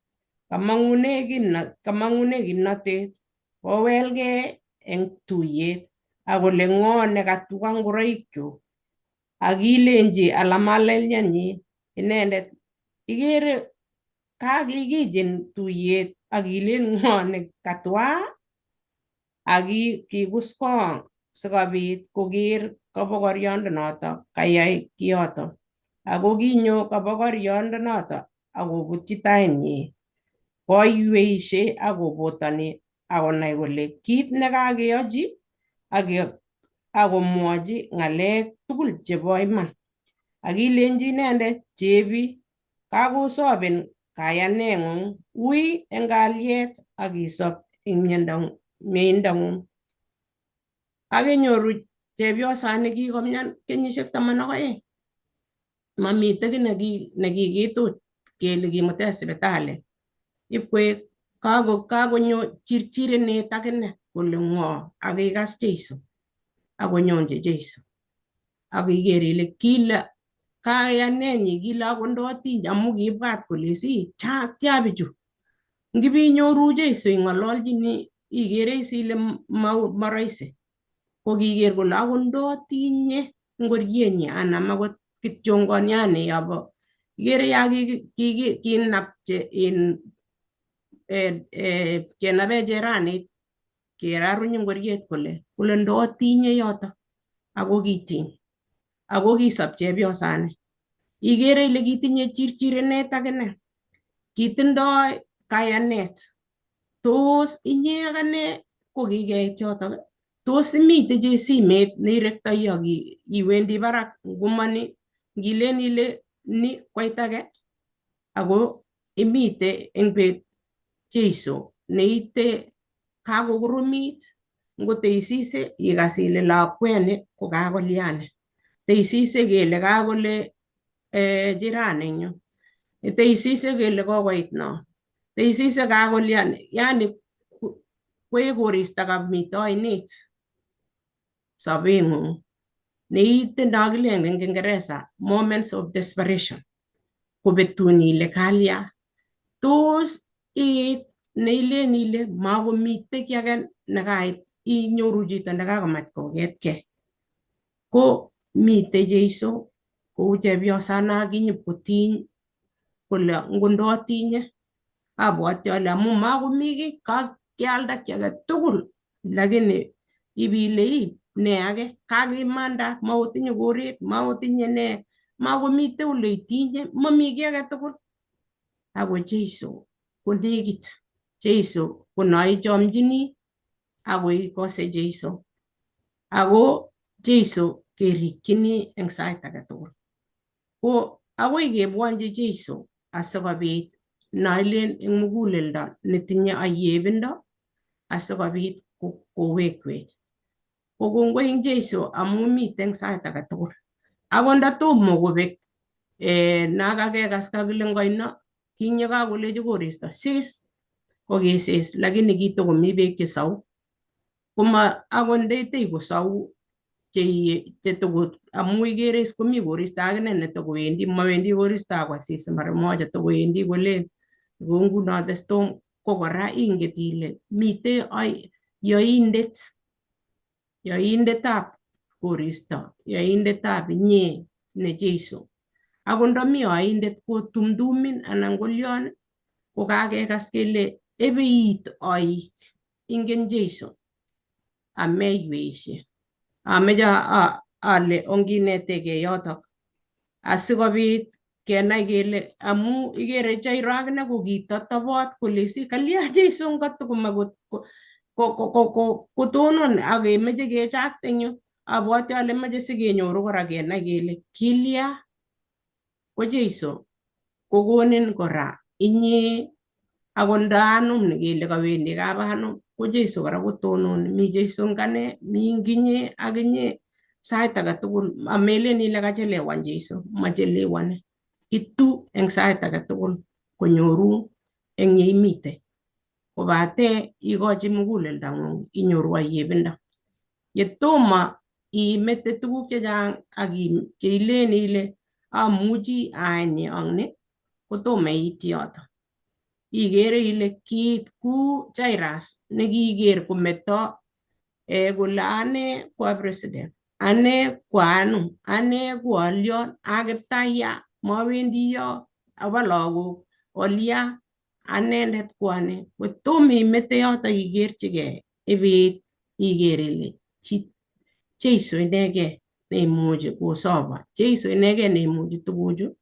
kamang'une kimnotet kowelgei eng tuyet akole ng'o nekatwa ngoroikchuk akilenji alamalelyanyi inendet ikere kakikichin tuyet akilen ng'o nekatwa akikuskong sikobit koker kabokoriondonoto kayai kiyoto ako kinyo kabokoriondonoto akobutyi tainyi koiweishe akobotoni akonai kole kit nekakeyochi akomwochi ng'alek tugul chebo iman akilenji inendet chebi kakosoben kayaneng'ung ui eng kalyet akisob eng miendong'ung. Kakenyoru chepyosani kikomyan kenyisiek 12 mamite ki nekikitut kele kimute sipitali ipkoek kakonyo chirchirenet akine kole ng'o akikas Jeiso akonyonji Jeiso akiker ile kile kayanenyi kile akondoti amu kibwat kole si tia bichu ngibinyoru Jeiso ing'ololjini ikere ile maraisi ko kiker kole akondotinye ngorienyi anan akot kityongoniani yobo ikere ya kinapche in kenabe jeranit keraruny ngoriet kole ndotinye yoto ako kitiny ako kisop chepyosani ikere ile kitinye chirchirenet akine kitindoi kayanet tos inye akane ko kikeit yoto tos imite simet neirektoi ak iwendi barak ngumani ngilen ile ni koitage ako imite eng bet Jeiso neite kakokurumit ngoteisise ikas ile lakweni ko kakoliane teisise kele kakole jiraninyu teisise kele kokoit no teisise kakoliane yani kwe koristo kamito oinet sobeng'ung neitindoi kilen eng Kingeresa moments of desperation kobetun ile kalya tos it neilen ile makomite ki age nekait inyoru chito nekakomach koketkei ko mite Jeiso kou chepyosana kinyipkotiny kole ngondotinye abwoti ale amu makomi ki kakialda ki age tugul lakini ibile ne age kakimanda maotinye koret maotinye ne makomite ole itinye mami ki age tugul ako Jeiso ko nekit Jeiso ko naichomchini ako ikose Jeiso ako Jeiso kerikchini eng sait age tugul ko akoi kebwonji Jeiso asikobit nailen eng muguleldo netinye ayebindo asikobit kowekwech ko kongoi eng Jeiso amu mite eng sait age tugul ako ndatomo kobek nakakekas kakile ngoino kinye kakolechi koristo sis ko kisis lakini kitokomi beek chesau koma akot ndeitei kosau chetokot amu ikere komi koristo akine netokowendi mawendi koristo akosis mara moja tokowendi kolen kou nguno the storm ko kora inget ile mite yoindetab koristo yoindetab inye ne Jeiso ako ndami yoindet kotumtumin anan kolyon ko kakekas kele ebeit oik ingen Jeiso ameiweishe ameche ale onginetegei yotok asikobit kenai kele amu ikere Jairo akine ko kitatobot kole si kalya Jeiso ngotokoma kotonon akemeche kechakte eng yu abwoti ale meche sikenyoru kora kenai kele kilya ko Jeiso kokonin kora inye ako ndaanum nekele kawendi kabanum ko Jeiso kora kotononi mi Jeiso ngane mi nginye akinye sait age tugul amelen ile kachelewan Jeiso machelewani itu eng sait age tugul konyoru eng yeimite kobate ikochi muguleldang'ung inyoru ayebindo yetomo imete tuguk chechang ak cheilen ile amuchi aani ak ni kotomo iit yoto ikere ile kiit ku Jairus nekiker kometo kole ane kwa president ane kwa anu ane kwa alyon akiptaya mawendi yo aba lagok olya anendet kwani kotomo imete yoto ikerchigei ibit iker ile Jeiso inegei neimuchi kosoba Jeiso inegei neimuchi tuguchu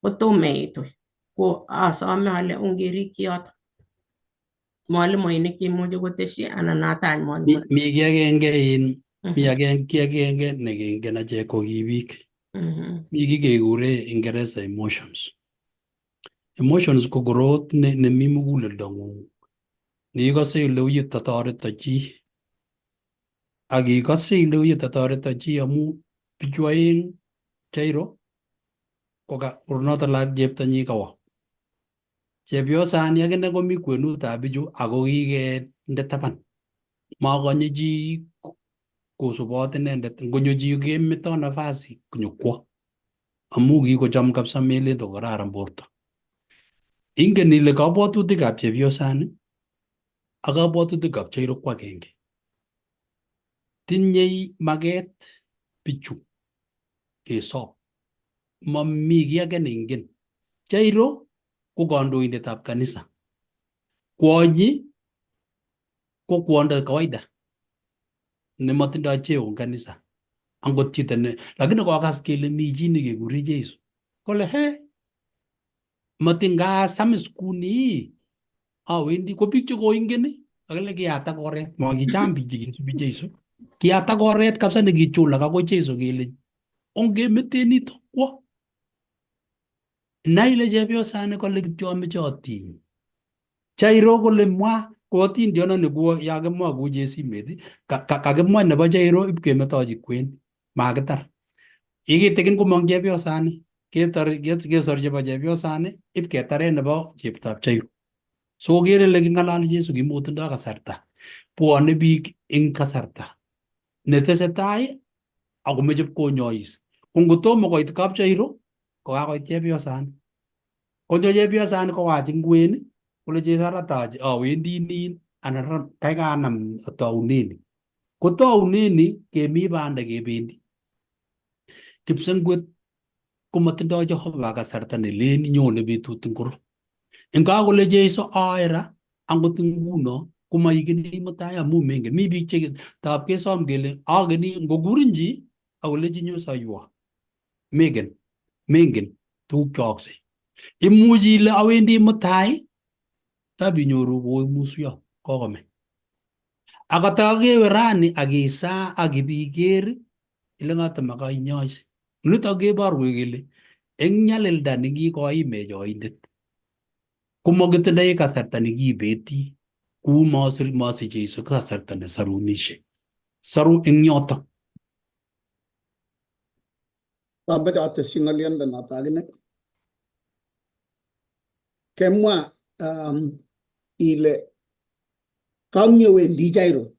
kotomo itu ko asome ale ongerikyi yoto mwalimuinik cheimuchi koteshi anan atany mwalimu mi ki agenge nekingen achek ko ki biik mi ki kekure Ingeresa emotions ko korot nemi muguleldong'ung neikose ile uye tatoreto chi ak ikose ile uye tatoreto chi amu bichu aeng Jairo ko noto lak cheptonyi kawo chepyosani akine komi kwenutab bichu ako kikende taban. Makonye chi kosubot inendet. Ngonyo chi kemeto nafasi konyokwo. Amu kikocham kabisa melen to kararan borto. Ingen ile kabwatutikab chepyosani ak kabwatutikab Jairo ko agenge. Tinyei maket bichu kesob. Mami kiy age neingen. Jairo ko kandoindetab kanisa. Kwonyi ko kwondo kawaida nematindoi cheo eng kanisa. Angot chito ne lakini kokas kele mi chi nekekure Jeiso. Kole matinga samis kuni awendi ko biik chekoingen akile kiyatak oret makicham biik chekesubi Jeiso. Kiyatak oret kabisa nekichulak akoi Jeiso kele ongemete nito kwo. Nai ile chepyosani kole kityo ameche atiny. Jairo kole mwa ko atindiono nekuo yakimwa kuje simet kakimwa nebo Jairo ipkemetochi kwen makitar. Ikitikin komong chepyosani kesor chebo chepyosani ipketare nebo cheptab Jairo. So kere le kingalali Jesu kimotindoi kasarta. Bwone biik eng kasarta netesetai akomeche konyois. Kongotomo koit kap Jairo kokakoit chepyosani. Konyo chepyosani kowach ingwen kole Jesu aratache awendi nin anan kaikai anam tauneni. Ko tauneni kemi banda kebendi. Kipsengwet komatindoi Jehova kasarta nelen nyone betut ngoro. Nga kole Jesu aera angot nguno komaigeni mutai amu mengen. Mi biik che tab kesom kele ageni ngokurin chi akolechi nyosoywa. Mengen tuguk chooksei. Imuchi ile awendi mutai tabinyoru koimusyo kokome. Akatakewe rani akisa akibiker ile ngata makainyoisi. Nitok keborwech kele eng nyalilda nekikoime choindet komakitindoi kasarta nekibeti kou masi Jeiso kasarta nesarunishe. Saru eng yotok. Ameche atesyi ng'oliondonoto akine. Kemwa ile kanyewendi Jairo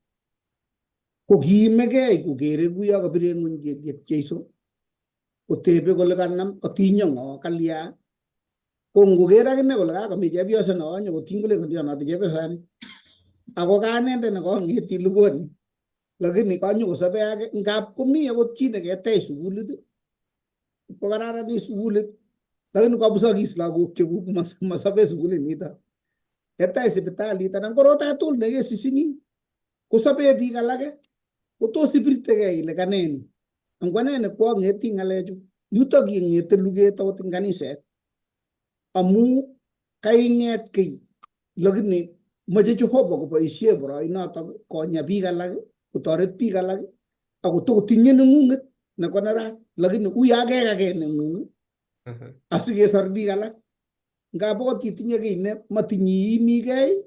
ko kiimegei kokere kuyo kabire ng'ony kelyek Jeiso kotebe kole kanam katinyo ng'o kalya. Ko ngoker akine kole kakomi chepyoso no nyokotiny kole ng'olionoto chepyosani ako kanende nekang'eti lugoni lakini kanyokosobe ake ngap komi akot chi neketech sukulit ko kararanit sukulit lakini kabusokis lagok chekuk masobe sukulit nito. Ketech sipitalit anan korotoi tugul nekesisini kosobe biik alake kotos ibirtegei ile kaneni. Angwanene kwang'eti ng'alechu yutok ing'ete luget akot eng kaniset amu kaing'et kiy lakini mache Jehova koboisie boroinotok konya biik alak kotoret biik alak akotokotinye neng'ung'et nekonorat lakini uyo kekake neng'ung asikesor biik alak. Ngap akot itinye kiy ne matinye iimigei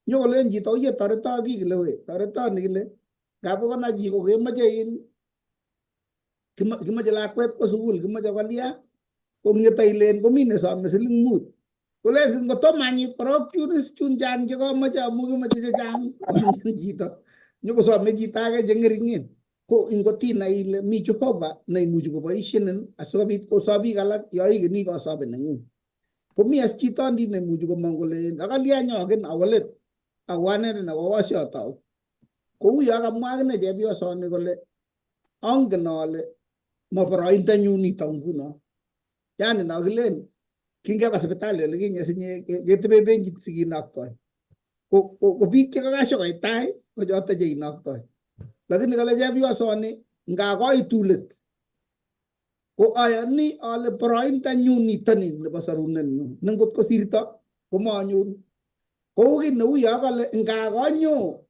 nyokolen chito oye toreto kiy kile we toreto ni kile ngap akot chi kokemoche kimache lakwet kwa sukul kimache kolya kong'ete ilen komi nesome siling 5 kole ngotomo anyit korok chun chang chekomoche amu kimache chechang kongen chito nyokosome chito age cheng'ering'en. Ko ingotinai ile mi Jehova neimuchi koboishenin asikobit kosob biik alak yoikeni kosobe neng'ung. Komi as chito ndi neimuchi komong kole akalya nyoken awolet ako anendet nekowoshiotau. Kou yo kamwa akine chepyosoni kole angen ale maboroindonyu nito nguno. Yani nakilen kingeba sipitali ole kinye sinye ketebe benkit sikinoktoi. Ko biik chekakashokoit tai ko choto cheinoktoi. Lakini kale chepyosoni ngakoitu let ko ayani ale boroindonyu nitoni nebo sorunenyu ne ngot kosirto komanyoru. Kou kiy neu yo kale ngakonyo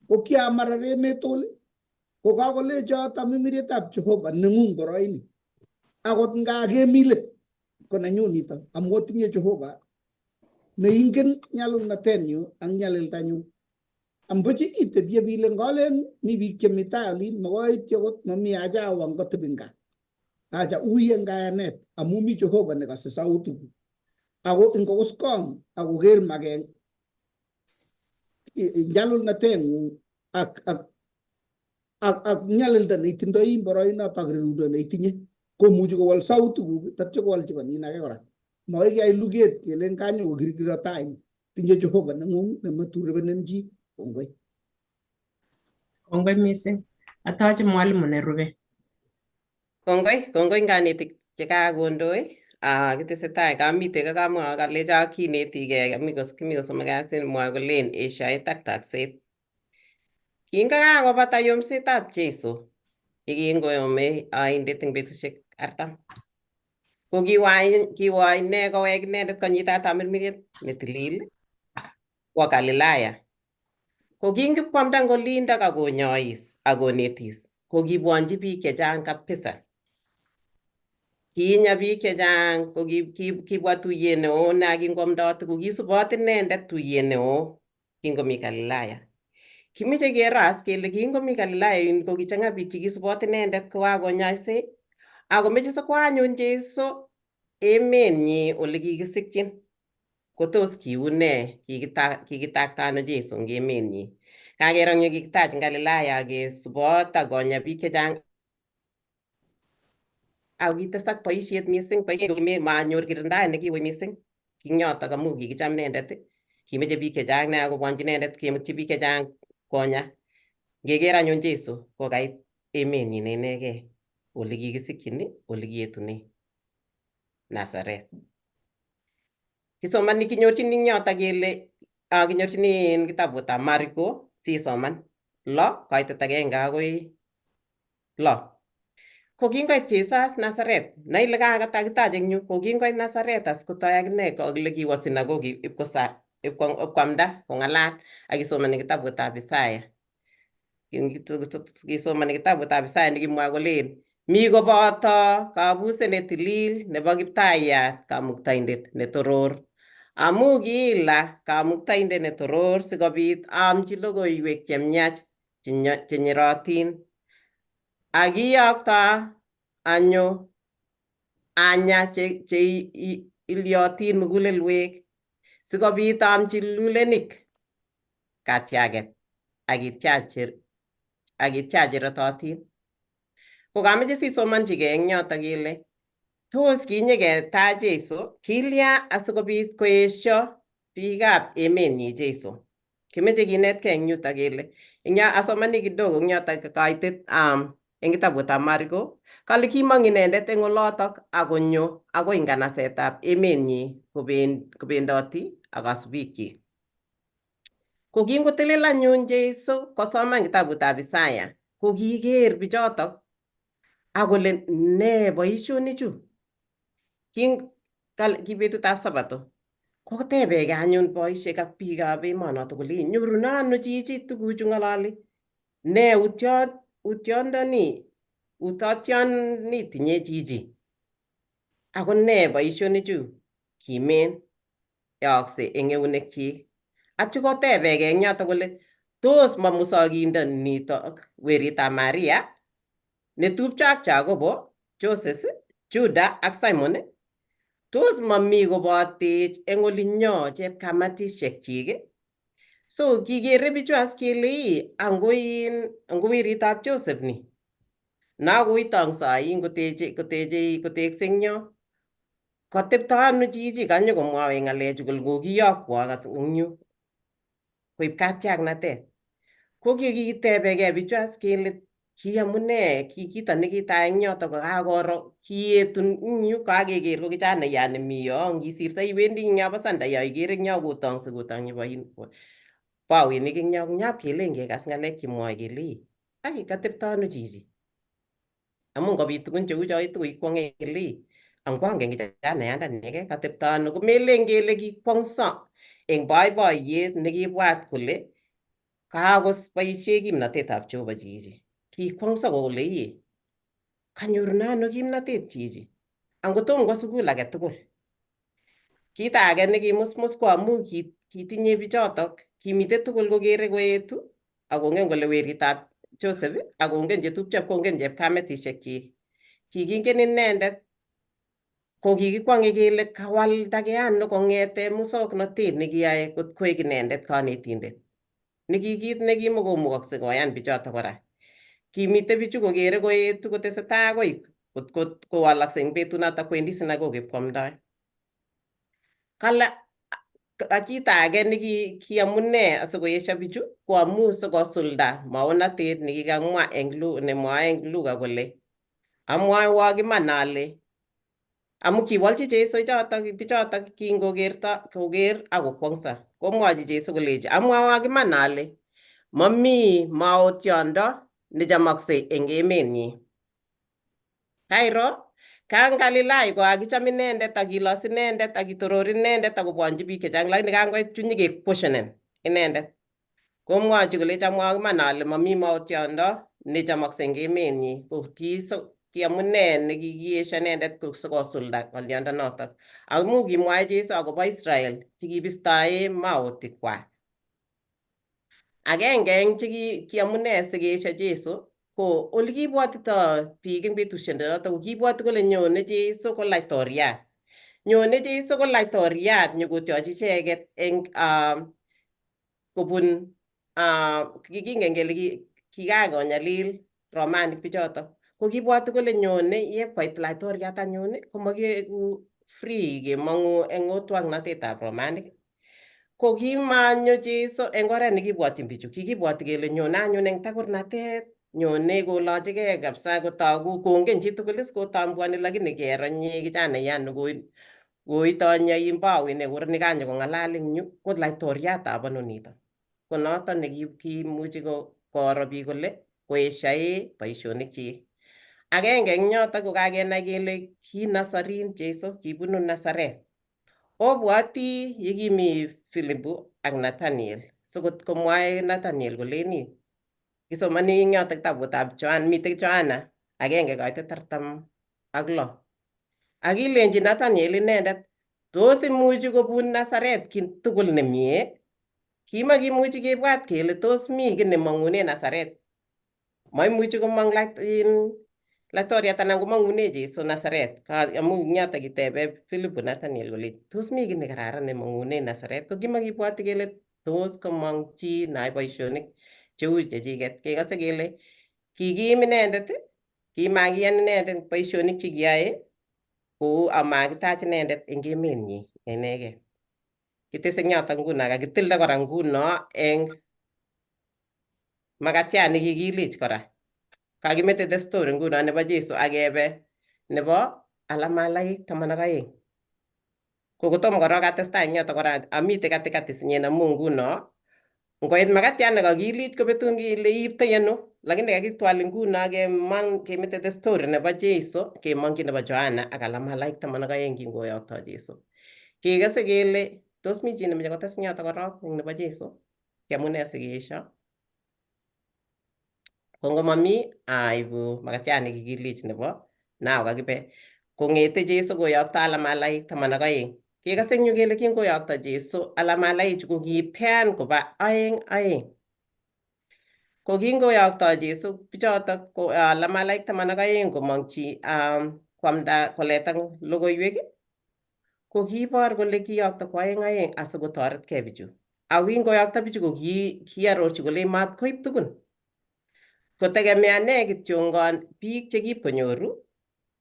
ko kiamarar emet tugul ko kakolecho tamimirietab Jehova neng'ung boroini. Akot ngakemi let ko nenyu nito amu otinye Jehova neingen nyalulnatenyu ak nyalildanyu. Ambuchi itebye bile ngolen mi biik chemi tai olin makoityo kot mami haja awo ngotebi gaa. Acha uye ngayanet amu mi Jehova nekase sautik. ako ingokoskom akoker maket nyalulnateng'ung ak nyalilda neitindoi boroinotok rirundo neitinye komuchi kowal sautikuk tatyo kowal chebo nin age kora. Makoi keyai luget kelen kanyo kokirkiro tai tinye Jehova neng'ung nematurepenen chi. Kongoi. Kongoi mising. Atache mwalimu nerube. Kongoi kanetik chekakondoi. Kitesetai kamite kakamwa kalecho kinetigei kimi kosome kasit mwoe kolen eshaet ak takset. Kingakakobata yomsetab Jeiso yekingoyome oindet eng betusiek 40. Ko kiwo ine kowek inendet konyitat tamirmiriet netilil kwo Galilaya. Ko kingipkwamda eng olindok akonyois akonetis. Ko kibwonji biik chechang kabisa. Kiinya biik chechang ko kibwa tuyet neo na kingomdoti ko kisubot inendet tuyet neo kingomi Galilaya. Kimeche keras kele kingomi Galilaya yun ko kichang'a biik chekisubot inendet kokakonyoise akomeche sikwa anyun Jeiso emenyi ole kikisikchin. Kotos kiune kikitakta ano Jeiso eng emenyi. Kakerong yu kikitach eng Galilaya kesubot akonya biik chechang. Ako kitesak boisiet mising, manyor kirindaet nekiwoi mising. Kingyotok amu kikicham inendet. Kimeche biik chechang nea kobwanji inendet kemutyi biik chechang konya. Ngeker anyun Jeiso kokait emenyi inegei ole kikisikchini, ole kietune Nazareth. Kisomani kinyorchini ing yotok kele kinyorchini en kitabutab Marko sisoman 6 koitet 1 akoi 6. Ko kingoit Jeiso as Nazareth, naile kakitach eng yu, ko kingoit Nazareth as kotoi akine kole kiwo sinagogi ipkwamda kong'alal akisomani kitabutab Isaya. Kisomani kitabutab Isaya nekimwoe kolen mi koboto kabuset netilil nebo Kiptayat Kamuktaindet netoror. Amu kiila Kamuktaindet netoror sikobit aamchi logoiwek chemiach chenyerotin. Akiyokto anyo anya che ilyotin mugulelwek sikobit aamchi lulenik katyaget akitya cherototin. Ko kameche sisomanchigei eng yotok kele tos kinyeketach Jeiso kilya asikobit koesho biikab emenyi Jeiso. Kimeche kinetkei eng yutok kele eng yo asomani kidogo eng yotok kaitet eng kitabutab Marko kale kimong inendet eng olotok akonyo akoi nganasetab emenyi kobendoti ak kasubikyi. Ko kingotelel anyun Jeiso kosoman kitabutab Isaya ko kiker bichotok akole ne boisionichu. Ki betutab Sabato kokotebegei anyun boisiek ak biikab emonotok kole nyoruno ano chichi tuguchu ng'ololi. Ne utotyoni tinye chichi. Ako ne boisionichu kimen yaakse eng eunekchik. Atyo kotebegei eng yotok kole tos ma musokindonitok weritab Maria netupcho ak Jacobo, Joses, Juda ak Simon. Tos mami kobotech eng olinyo chepkamatisiekchik. So kikere bichu as kele ango weritab Joseph ni na koitong'soi kotekse eng yo. Katepto ano chichi kanyo komwawech ng'alechu kole kokiyokwo eng yu koib katyaknatet. Ko kikitebegei bichu as kele ki amune kito nekitayai eng yotok kokakoro kietu eng yu kakeker ko kijanayat nemi yo ngisirtoi iwendi eng yo bo Sanda yo ikere eng yo kotong'yi baoinik eng yo nyap kelen kekas ng'alek chemwoe kele katepto ano chichi. Amu ngobit tugun cheu choitu ikwong'e kele angwangen kijanayandani katepto ano komelen kele kikwong'so eng boiboiyet nekibwat kole kakoboisie kimnatetab Jehova chichi. Kikwong'so kole kanyoruno ano kimnatet chichi angotom kwo sukul age tugul. Kit age nekimusmus ko amu kitinye bichotok kimite tugul kokere koetu akongen kole weritab Joseph akongen chetupcho kongen chepkametisiekchik. Kikingen inendet ko kikikwonge kele kawaldage ano kong'ete musoknotet nekiyae kot koek inendet kanetindet. Niki kit nekimokomukoksei koyan bichoto kora. Kimite bichu kokere koetu kotesetai akoi kot kowalaksei eng betunoto kwendi sinagogi ipkwamdoi. Kale kit age nekiamune asikoesio bichu ko amu sikosulda maonatet nekikamwa nemwoe eng lugha kole amwoiwok iman ale amu kiwolchi Jeiso bichoto koker akokwong'so komwochi Jeiso kolechi amwowok iman ale mami maotiondo nechamoksei eng emenyi. Kairo kan Galilaya ko kakicham inendet akilos inendet akitoror inendet akobwanchi biik chechang, lakini kangoit yu nyikekwestionen inendet komwochi kolechi amwowok iman ale mami maotiondo nechamoksei eng emenyi. Ki amune nekikiesio inendet sikosulda ng'oliondonoto amu kimwoe Jeiso akobo Israel chekibistoe maotikwak. Agenge eng ki amune sikeesio Jeiso ko olikibwotito biik eng betusiek choto ko kibwoti kole nyone Jeiso ko laitoriat. Nyone Jeiso ko laitoriat nyokotiochi icheket eng kobun kingen kele kikakonyalil Romanik bichoto. Ko kibwoti kole nyone yepkoit laitoriat anyun komakeku free kemong'u eng otwoknotetab Romanik. Ko kimanyo Jeiso eng oret nekibwotyin bichu. Kikibwoti kele nyone anyun eng takurnatet, nyone kolachigei kabisa kotogu kongen chitugul kotambuani, lakini keronye kijanayat koitonyoi baoinik kurani kanyokong'alal eng yu ko laitoriatab ano nito. Ko noto nekimuchi koro biik kole koesio boisionikchik. Agenge eng yoto ko kakenai kele ki Nazarin Jeiso, kibunu Nazaret. Obwoti yekimi Philipu ak Nathaniel sikot komwoe Nathaniel koleni kisomani eng yoto kitabutab Johana, mitei Johana 1:46. Akilenji Nathaniel inendet tos imuchi kobun Nazaret kiy tugul nemie? Kimakimuchi kebwat kele tos mi kiy nemang'une Nazaret. Maimuchi komong laitoriat anan komang'une Jeiso Nazaret amu eng yoto kitebe Philipu Nathaniel kole tos mi kiy nekararan nemang'une Nazaret. Ko kimakibwoti kele tos komong chi neyoe boisionik cheu chechiket. Kekose kele kikiim inendet, kimakiyan inendet boisionik chekiyoe kou amakitach inendet eng emenyi inegei. Kitese eng yoto nguno kakitilda kora nguno eng makatiat nekikilich kora. Kakimete the story nguno nebo Jeiso akebe nebo alamalaik 12. Kokotomo korok atestai eng yoto kora amite katikati sinyen amu nguno ngoit makatiat nekakilich kobetun kele iiptoi ano, lakini kakitwal nguno kemete the story nebo Jeiso kemongchi nebo Johana ak alamalaik 12 kingoyokto Jeiso. Kekase kele tos mi chi nemeche kotes eng yoto korok eng nebo Jeiso kiamune sikeesio. Ko ngomami aibu makatiat nekikilich nebo nao kakibe. Kong'ete Jeiso koyokto alamalaik 12. Kekase eng yu kele kingoyokto Jeiso alamalaichu ko kipean koba 2:2. Ko kingoyokto Jeiso bichoto alamalaik 12 komongchi kwamda koleta logoiwek ko kiibor kole kiyokto ko 2:2 asikotoretkei bichu. Ako kingoyokto bichu ko kiarorchi kole matkoib tugun. Kotegemeane kityongon biik chekipkonyoru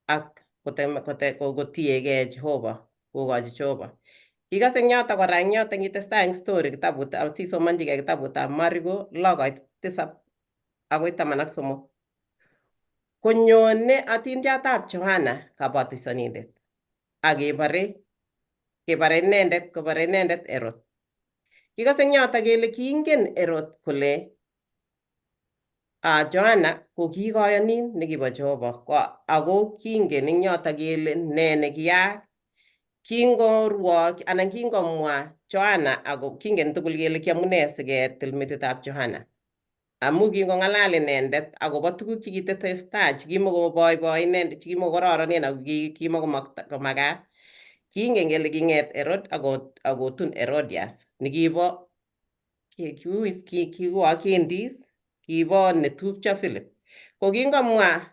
ak kotiegei Jehova, kokochi Jehova. Kikase eng yoto kora eng yoto ngitestai eng story kitabut sisomanchigei kitabutab Marko 6:7 akoi 13. Konyone atindiotab Johana kabatisonindet ak kebare inendet Herod. Kikase eng yoto kele kiingen Herod kole Johana ko kikoyonin nekibo Jehova ako kingen eng yoto kele ne nekiyaak. Kingorwok anan kingomwa Johana ako kingen tugul kele kiamune siketil metitab Johana. Amu kingong'alal inendet akobo tuguk chekitestai chekimokoboiboi inendet chekimokororonen ako kimakomakat. Kingen kele king'et Herod akotun Herodias nekibo kibo netupcho Philip. Ko kingomwa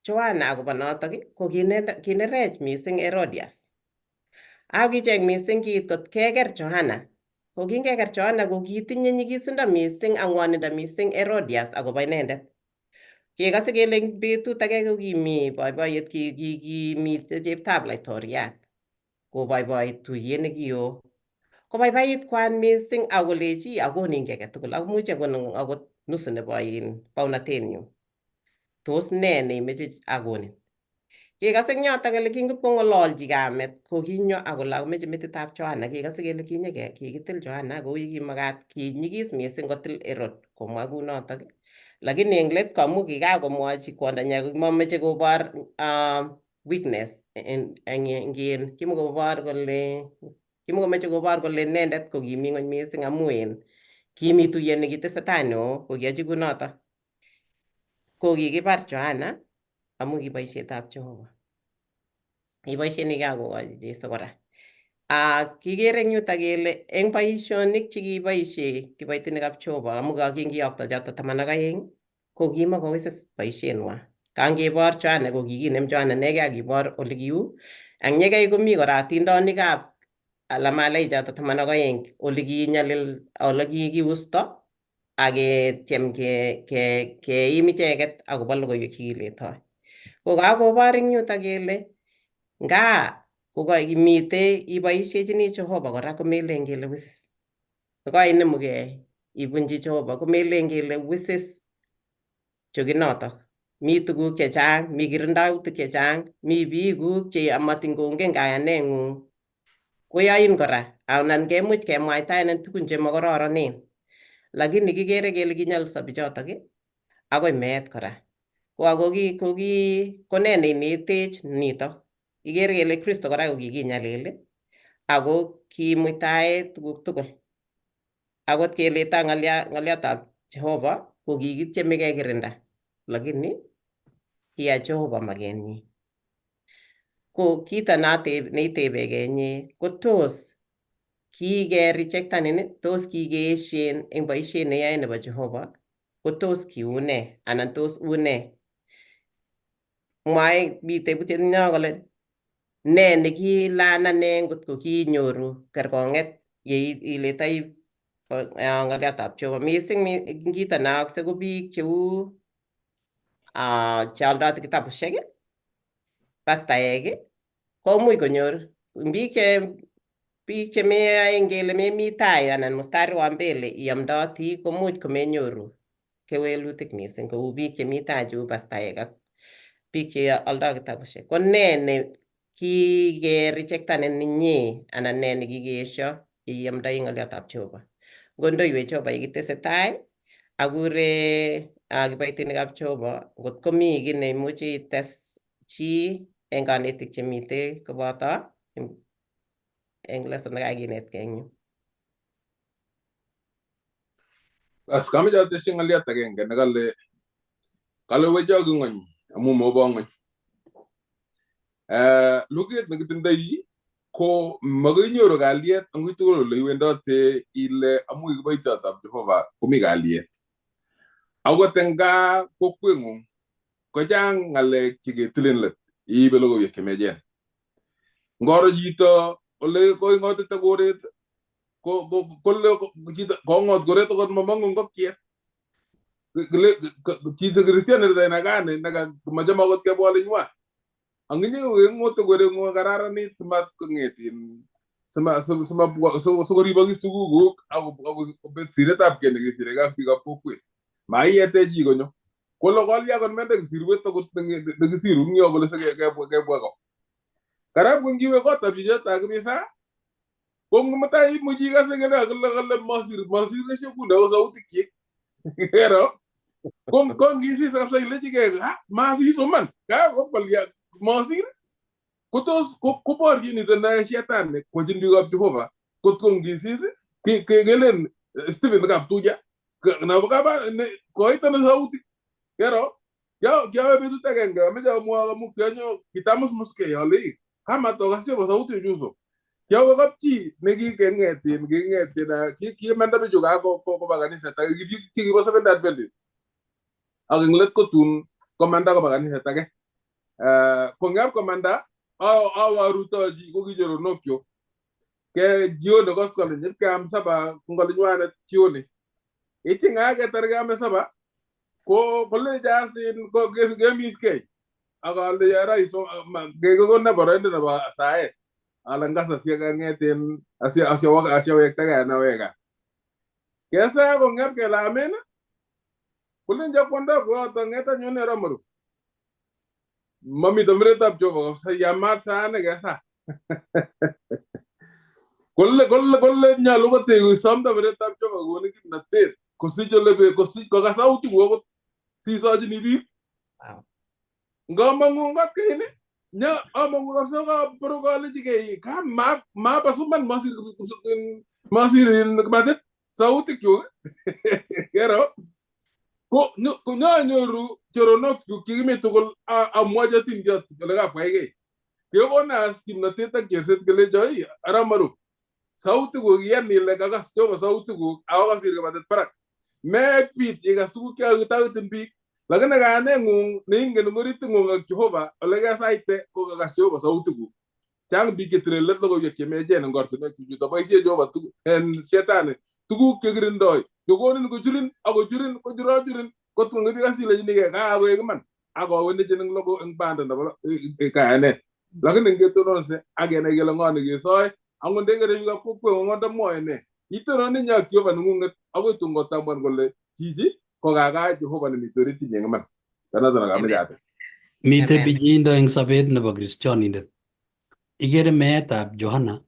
Joanna akobo notok ko kinerech mising Herodias. Akicheng mising kiit kot keker Joanna. Ko kingeker Joanna ko kitinye nyigisindo mising ak ngwonindo mising Herodias akobo inendet. Kekase kele eng betut age ko kimi boiboiyet, kimi cheptab laitoriat koboiboi tuyet nekio. Kobaibait kwan mising akolechi akonin kiy age tugul, amuche akonin akot nusu nebo baunatenyu. Tos nee neimeche akonin? Kekase eng yotok kele kingipkong'ololchi kamet ko kinyo akole akomeche metitab Joanna. Kekase kele kikitil Joanna kou yekimakat, kinyigis mising kotil Herod komwa kunotok. Lakini eng let koamu kikakomwochi kwondonyi mameche kobor weakness kimukomeche kobor kole inendet ko kimi ng'ony mising amu kimi tuyet nekitesetai neo ko kiyochi kunotok. Ko kikibar Joanna amu ki boisietab Jehova. Ki boisiet nekikakokochi Jeiso kora. Kikere eng yutok kele eng boisionik chekiboisie kiboitinikab Jehova amu kingiyokto choto 12 ko kimakowisis boisieng'wa. Kangibor Joanna ko kikinem Joanna inegei akibor ole kiu. Ang nyekei komi kora atindonikab Lamalai choto 12 ole kinyalil ole kikiusto aketiem keim icheket akobo logoiwek chekiletoi. Ko kakobor eng yutok kele kokaimite iboisiechini Jehova kora komelen kele wisis. Kokainemugei ibunchi Jehova komelen kele wisis chokinotok. Mi tuguk chechang, mi kirindautik chechang, mi biikuk che amatin kongen kayaneng'ung. Koyoin kora anan kemuch kemwaitaenen tugun chemokororonen. Lakini kikere kele kinyolilso bichotok akoi meet kora. Ko nee neinetech nitok? Kikere kele Kristo kora ko kikinyalil ako kimuitae tuguk tugul. Akot keletoi ng'oliotab Jehova ko kikitieme kekirinda. Lakini kiyai Jehova makenyi. Ko kito neitebegei inye ko tos kikerejectanin, tos kikeeshen eng boisiet neyoe nebo Jehova, ko tos kiune anan tos une? Mwae mi tebutiet nyo kole nee nekilanane ngotko kinyoru kerkong'et iletoi ng'oliotab Jehova. Mising kito neyookse ko biik cheu cheoldoti kitabushek, pastaek, komuch konyor biik chemeyoe ngele memi tai anan mstari wa mbele iamdoti komuch komenyoru kewelutik mising kou biik chemi tai cheu pastaek ak biik cheoldoi kitabushek. Ko nee ne kikerejectanin inye anan nee nekikeesho iamdoi ng'oliotab Jehova? Ngondoiwech Jehova yekitesetai akure kiboitinikab Jehova ngot komi kiy neimuchi ites chi eng kanetik chemite koboto eng lesson nekakinetkei eng yu. As kameche atesyi ng'oliot agenge kale wechok ng'ony amu mobo ng'ony. Luget nekitindoi ko makinyoru kalyet eng ui tugul ole iwendote ile amu kiboitiotab Jehova komi kalyet. Akot eng gaa kokweng'ung kochang ng'alek cheketilin let iibe logoiwek chemechen. Ngoro chito ole koing'otite koret kole chito kong'ot koret akot mamang'u ngokiet. Chito kristianit inagane nekamachame akot kebwa olinywa. Ang inye keng'ote koreng'ung kararanit simatkong'etin sikoribokis tugukuk akobet siretab kei nekesirekei ak biikab kokwet. Maiyete chi konyo. Kole kolya kon mende kisirwet akot nekisiru eng yo kole sikebwa ko. Kora ko ngiwe kotab chichoto kabisa ko mutai imuchi ikase kole masir keshekune ako sautikyik. Kero ko ngisis kabisa ilechigei masis oman kolya masir kotos koborchin ito nae shetani kwochin biikab Jehova kotko ngisis kelen Stephen Kaptuja nabo kabar koito na sautik. Kero kiawe betut agenge ameche amwa amu kitamusmuskei ale kama tokas chebo sauti chuso. Kiawe kapchi nekikeng'etin kimanda bichu koba kaniset age kikibo Seventh Adventist. Ak eng let kotun komanda koba kaniset age. Kong'ep komanda awarutochi ko kichoronokyo ke jioni koskole nyip keam saba ngolinywanet jioni itinga ketar keame saba ko koleja sin ko kemiskei akale yara iso ko na boroindo nebo saet ala ngasa sia kang'eten asia wekta kana weka kesa kong'ep kelamen kulinja kwanda ko ngeta nyone romaru mami tomretab jobo sa yamat sana kesa kolle nyalo ko te som tomretab jobo goni kitnatet kosichole be kosich ko kasauti ko si sojini bi ngamangu ngat kayne nya amangu kapso ka protocol jike ka ma basuman masir batet sauti kyo kero ko nyoru choronok kigime tugul amwaja tin jot lega paige yo na kimnatet ak jerset gele joy aramaru sauti go yan ni lega gas joba sauti go awa sir batet parak me pit igas tu kya tin pik lagana gane ngung ninge ngurit ngung ak Jehova lega saite ko gas joba sauti go chang bi ke trelet logo yeke me jen ngortu ne ku to bay se joba tu en setane tugu kegrin doy jogonin ko jurin ago jurin ko jurin ko tu ngi gasi la ni ga ago e man ago wonde jen logo en banda na ka ane lagana nge to non se agene gele ngone ge soy angon de ngere yuga ko ngonda moy ne itoro ni nyak yoba ngunget ago tu ngota bon golle tiji ko ga Jehova ni mitoriti nyeng man kana dana ga mejate Mite Amen. bijindo eng sabet nebo Kristianindet. Igere meetab Johana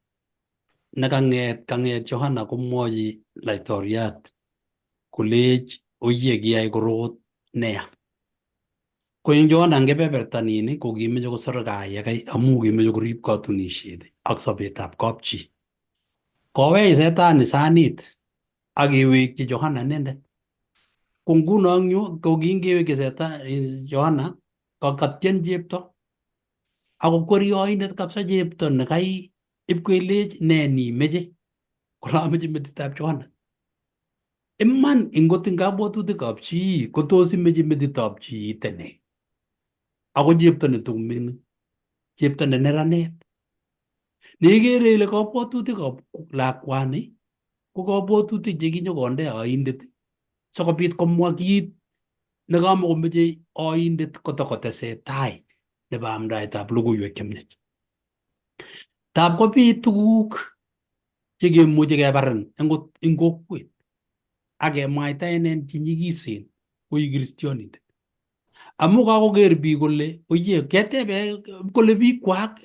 kang'et Johana komwochi laitoriat kolech oyie kiyai korot neya. Ko eng Johana eng kebebertanin ko kimeche kosor kayekai amu kimeche korib katunisiet ak sobetab kapchi. Kowech setani sanit ak kewekchi Johana inendet. Ko nguno eng yu ko kingewekchi Johana kakatyen chepto ako kweryoindet kabisa chepto nekai ipkelech ne nimeche kole ameche metitab Johana. Iman ingot ing kabwatutikab chi kotos imeche metitab chi itene. Ako chepto netokmining, chepto ne neranet. Neikere ile kabwatutikab lakwani ko kabwatutik chekinyokonde oindet sikobit komwa kit nekamakomeche oindet kotakotesetai nebo amdaetab logoiwek chemiach. Tab kobit tuguk chekemuche kebarin eng kokwet ak kemwaita enen chi nyikisen koi Kristianindet. Amu kakoker biik kole oye ketebe kole biikwak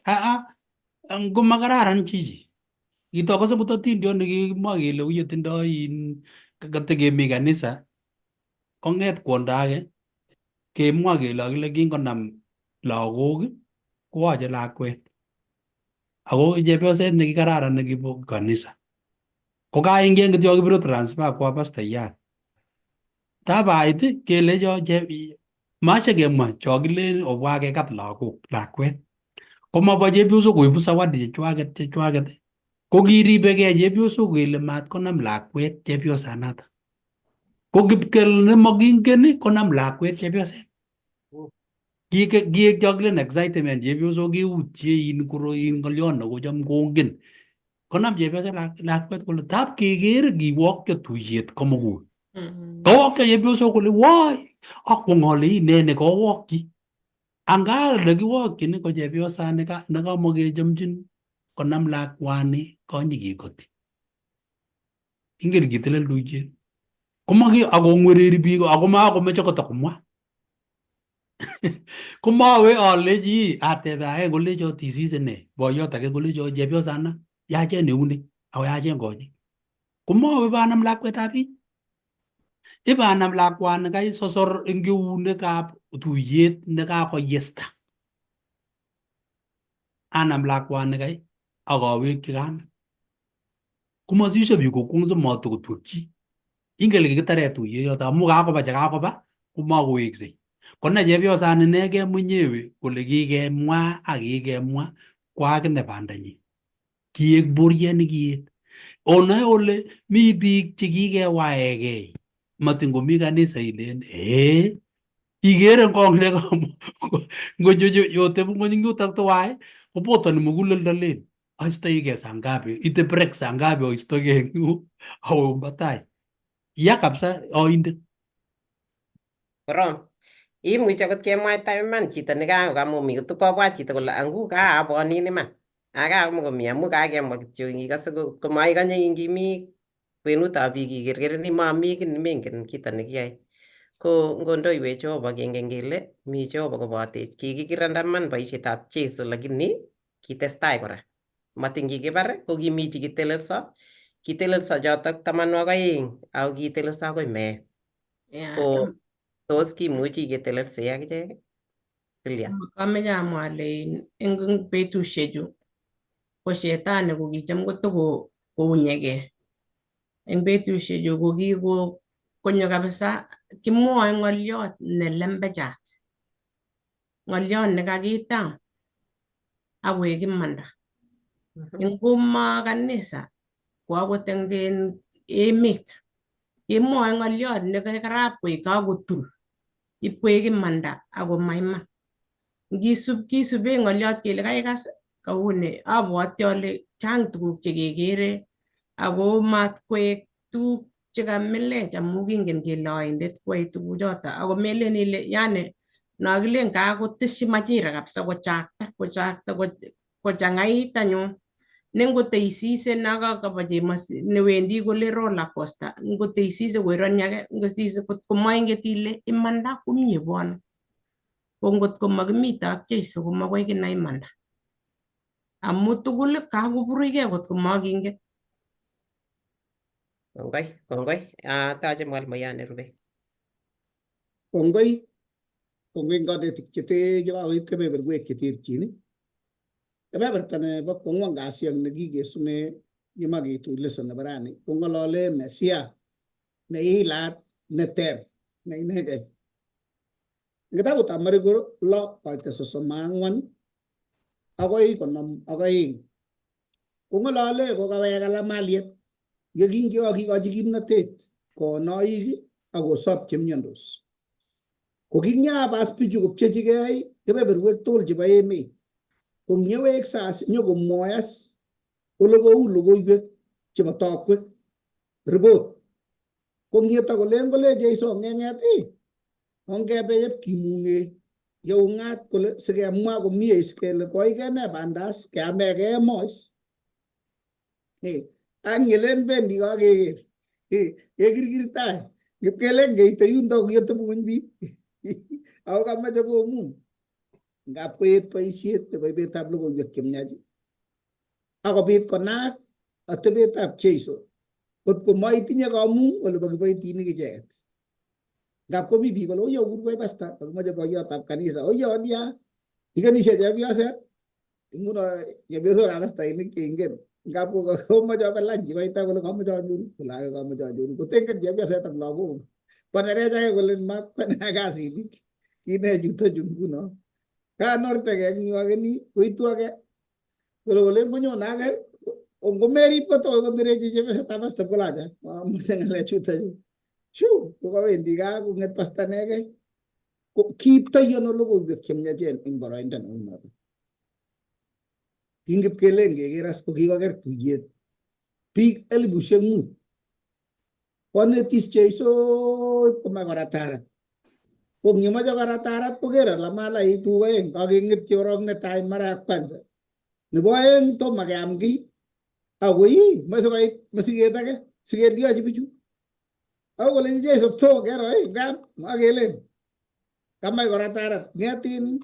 ngo makararan chichi. Kitokose buta tindiot nekikimwa kele oye tindoi katekemi kanisa kong'et kwondo age kemwa kele akile kingonam lagok kowache lakwet. Ako chepyoset nekikararan nekibo kanisa. Ko kaingen kityo kibiro transfer kwa pastayat. Tabait kelecho mache kemwa cho kilen obwa kekat lakwet. Komabo chepyosok koibu zawadi chechwaket. Ko kiribegei chepyosok kele mat konam lakwet chepyosanato. Ko kipkel nemakingen konam lakwet chepyoset. Kiek cho kilen excitement chepyosok keutye koroin ngolyon nekocham kongen. Konam chepyoset lakwet kole tab keker kiwokyo tuyet komugul. Kawokyo chepyosok kole woi akwong'ole ine nekawokyi. Anga nekiwokyin ko chepyosani nekamakechomchin konam lakwani kanyikekoti. Ingen kitelel tuyet. Akong'wereri biik ako makomeche kotakomwa. Komawe alechi atebe age kolecho tisise ne boyot age kolecho chepyosana yachen eune ako yachen konyek. Komawe banam lakwetab biik. Ibanam lakwani kai sosor eng eunekab tuyet nekakoyesta. Anam lakwani kai akawekyi kamet. Komasishe biik kokwong'se matokotwekchi. Ingen kikitare tuyet yoto amu kakoba chekakoba komakoweksei. Kone chepyosani inegei mwenyewe kole kikemwa ak kikemwa kwa akine bandanyi. Kiek boriet nekiet. Onoe ole mi biik chekikewaegei. Matin komi kanisa ilen igere kong ne ngojo yote ngoni ngutak tuwai kopoto ni muguleldo len aistoige saa ngapi ite break saa ngapi oistoge eng yu awe batai ya kabisa oindet Korom. Imuch akot kemwaita iman chito nekakokamumi kotokobwat chito kole angu kaabwonin iman. Akamokomi amu kakemwa kityo ikose komaikonye ingimi kwenutab biik ikerkereni mami ki nemengen kito nekiyoe. Ko ngondoiwech Jehova kengen kele mi Jehova kobotech. Kikikiranda man boisietab Jeiso lakini kitestai kora. Matin kikibar ko kimi chikitelelso. Kitelelso chotok 12 ako kitelelso akoi meet. Ko tos kimuchi ketelelse akichek? Lilian. Kameche amwa ale eng betusiechu ko shetani ko kicham kounyegei. Eng betusiechu ko konyo kabisa kimwoe ng'oliot ne lembechat. Ng'oliot ne kakitam akoek imanda. Ngoma kanisa ko akot eng emet kemwoe ng'oliot ne karab koek kakotul ipkoek imanda ako maiman. Kisube ng'oliot kele kaikas kauni abwoti ale chang tuguk chekekere ako matkoek tuguk chekamilech amu kingen kele oindet koyoe tuguchoto ako melen ile yani nakilen kakoteshi majira kabisa kochakta kochang'ait anyun ne ngoteisise nakakaba newendi kole roller coaster ngoteisise koirony age ngosise kotko mainget ile imanda komie bwana ko ngotko makimite ak Jeiso ko makoi kinai imanda amu tugul kakoburugei kotko makingen. Kongoi. Tache mwalimuyan nerube. Kongoi kanetik chekakoib kebeberwek cheterchin. Kebeberta nebo kwang'wan kasi ak nekikesune yemaketu lesson nebo rani kong'olole Mesia neilat neter ne inegei. Kitabutab Mariko 6:34 akoi 52 kong'olole kokawek ala maliet yekingekikochi kimnatet konoik akosop chemiondos. Koking'apas bichu kopchechigei kebeberwek tugul chebo emet kong'yewek sas nyokomwoyas ole kou logoiwek chebo tokwek report kong'yeto kolen kole Jeiso ng'eng'et ongebe yep kimung'e yeung'at kole sikemwa komie kele koikene bandas keameke mois ak ngelen bendi kakeker kekirkirtai ngipkelen keite yundo yetebu ng'ony biik ako kamache komung ngap koet boisiet nebo ibetab logoiwek chemiach akobit konaak atebetab Jeiso kotko maitinye kamung ole bo kiboitinik icheket. Ngap komi biik kole oyo kurwai pasta kakimache boiyotab kanisa oyo dia ikenishe chepyoset nguno chepyosokab pastainik cheingen ngap komache obe lunch koita kole kamache anyoru kole ake kamache anyoru kotengen chepyoset ak lagok konerech ake kole makwane kasinik kine chutochu nguno kanorteke eng yu akeni koitu ake kole konyon ake ngomerib kotoi konerechi chepyosetab pasta kolacha mamuche ng'alechutochu shu kokawendi gaa kong'et pasta negei kiiptoi ano logoiwek chemiachen eng boroindo neu noto. Kingip kelen keker as kokikoker tuyet biik 5,000 konetis Jeiso ipkomach koratarat kongyemoche koratarat koker ala malait tuguk aeng kakeng'etyi korok netai mara ya kwanza nebo aeng tomo keam kiy akoi moche koit masiket age sikeliochi bichu ako kole Jeiso pto kero ngap makelen kamach koratarat ng'etin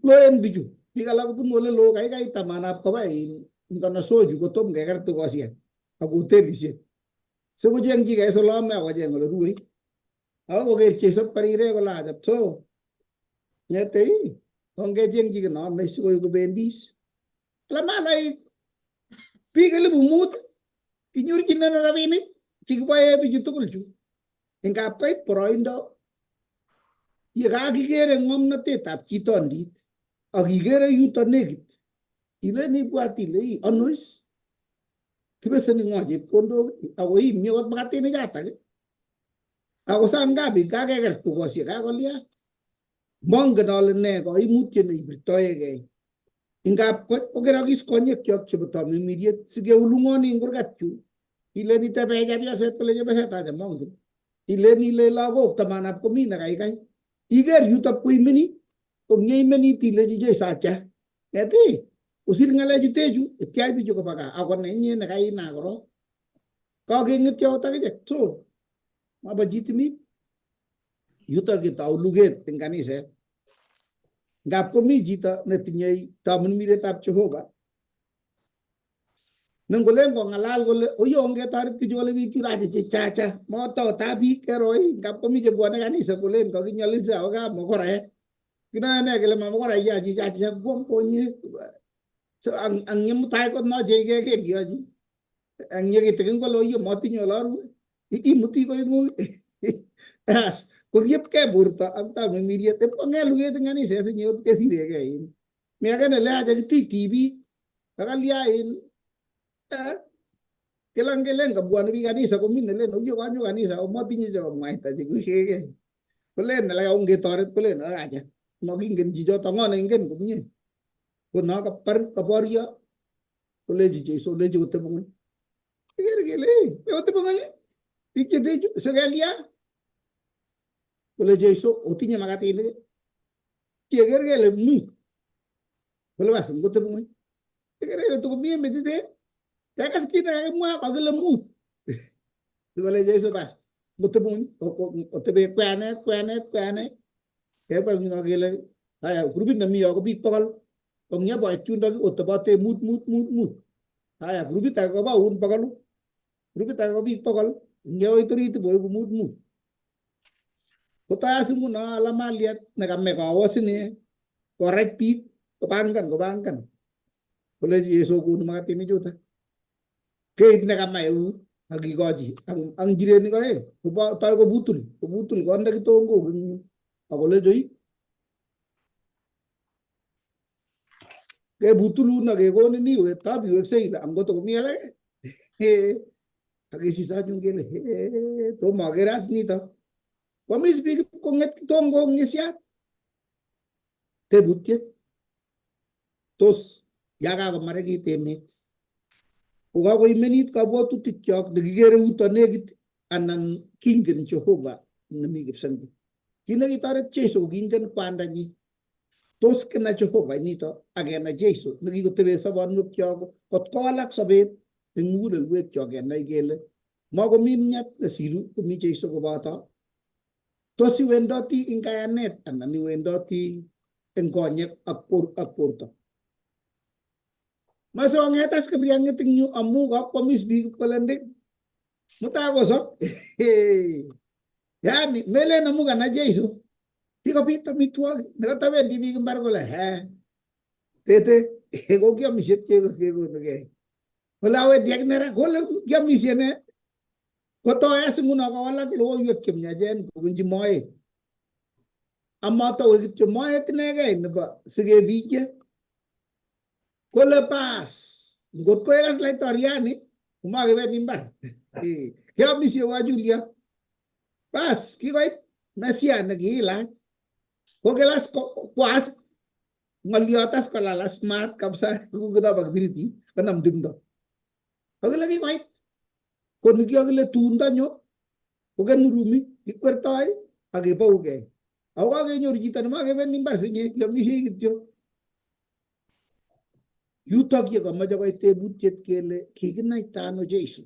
loen bichu biik alak kobunu ole loo kaikai tamanab koba nganasochu kotom keker tukosiek ak hotelisiek sikocheng'chigei solome akocheng ole rue ako koker Jeiso parire kole acha pto ng'ete ongecheng'chi kiy neome sikoi kobendis ala manai biik 5,000 kinyorchin ano rabinik chekiboe bichu tugul chu ngap koit boroindo yekakikere ng'omnotetab chitondit akikere yuto nekit ilen ibwat ile anois kibeseni ng'o chepkondok ako imi akot makatinik chatak Ako saa ngapi kakeker tukoshek kakolia. Mongen ale ne koimutiet neibirtoegei. Ingap kokerokis konyekyok chebo tamirmiriet sikeulung'oni eng kurgat chu. Ilen itebe chepyoset kole chepyoset acha mongen. Ilen ile lagok tamanab komi na kaikai. Iker yutok koimeni komye imenit ilechi Jeiso atya. Ngeti usir ng'alechu techu ityai bichu koba gaa ako nenyi nekaina korok. Kakeng'etyo akot akichek so maba chitimit. Yutok ketou luget eng kaniset. Ngap komi chito netinye tamirmiretab Jehova. Nengolen kong'alal kole oyo ongetoret bichu kole biik churache chechacha motau ta biik keroi ngap komi chebwone kanisa kolen kakinyolilso ako ka mokoraek. Kinoe ne kele mamokorai ya chichacha kwom konye. So ang mutai kot noche ikeker kiyochi. Ang yekitikin kole oyo motinye olorue. Imuti koik ng'ung. As koriepkei borto ak tamirmiriet. Ipkong'e luget eng kaniset sinye ot kesirekei in. Mi age nele acha kititi biik. Kakalyain. Kelangelen kabwone biik kanisa komi nelen oyo kanyo kanisa ako motinye chebo mwaita chekuikekei. Kolen nele ongetoret kolen acha. Makingen chichoto ng'o neingen komye. Kono kaboryo kolechi Jeiso lechi kotebe ng'ony. Ikere kele kotebe ng'ony biik chetechu sikelya. Kole Jeiso otinye makatinik. Keker kele mi. Kole bas ngotebe ng'ony. Ikere kele tukomie metite. Kakas kit nekakimwa kakile mut. Kole Jeiso bas ngotebe ng'ony. Otebe kwenet. Keba ngino kele haya grupit nemi yo ko biik 100. Kong'ia boet chundok otebote mut. Haya grupit age koba un 100. Grupit age ko biik 100. Ng'ia orit boiku mut. Kotas nguno ala maliet nekame kawas ini korech biik kobangan. Kole Jeiso konu makatinik chuto. Keit nekama eut akikochi ang njirenik oeng toi kobutul konde kitongok akole joi ke butulun akekonin iwe tabiweksei ile angoto komi alake akesisach ngele tomo akere as nito kwamis biik kong'et kitongok ng'isiat tebutiet tos yakakomarekit emet kokakoimenit kabwatutikyok nekikere uto nekit anan kingen Jehova nemi kipsengwet. Kit nekitoret Jeiso kingen kwandanyi. Tos kena Jehova nito akena Jeiso nekikotebe sobonwekyok kot kowalak sobet eng mugulelwekyok kenai kele makomi mnyat nesiru komi Jeiso koboto. Tos iwendoti eng kayanet anan iwendoti eng konyek ak borto. Mase ong'etas kibriang'et eng yu amu kakwamis biik kolende mutai kosop. Yani melen amu kana Jeiso kikobit amitwogik nekatabendi biik mbar kole tete kokiamishe chego kekonugei kole awendi ak nera kole kiamishe ne kotoes nguno kawalak logoiwek chemyachen kobunji moet amatowe kityo moet inegei nebo sikebiyye kole pas ngot koekas laitoriani komakebendi mbar kiamishe wajulia pas kikoit Mesia nekiilach kokelas kwas ng'oliotas kolala smart kabisa kukinaba kibiriti kanam timdo kokile kikoit konikiokile tundo nyo kokenurumi kikwertoi akebouge ako kakenyoru chito nemakebendi mbar sinye kiamishei kityo. Yutok ye kamache koit tebutiet kele kikinaita ano Jeiso.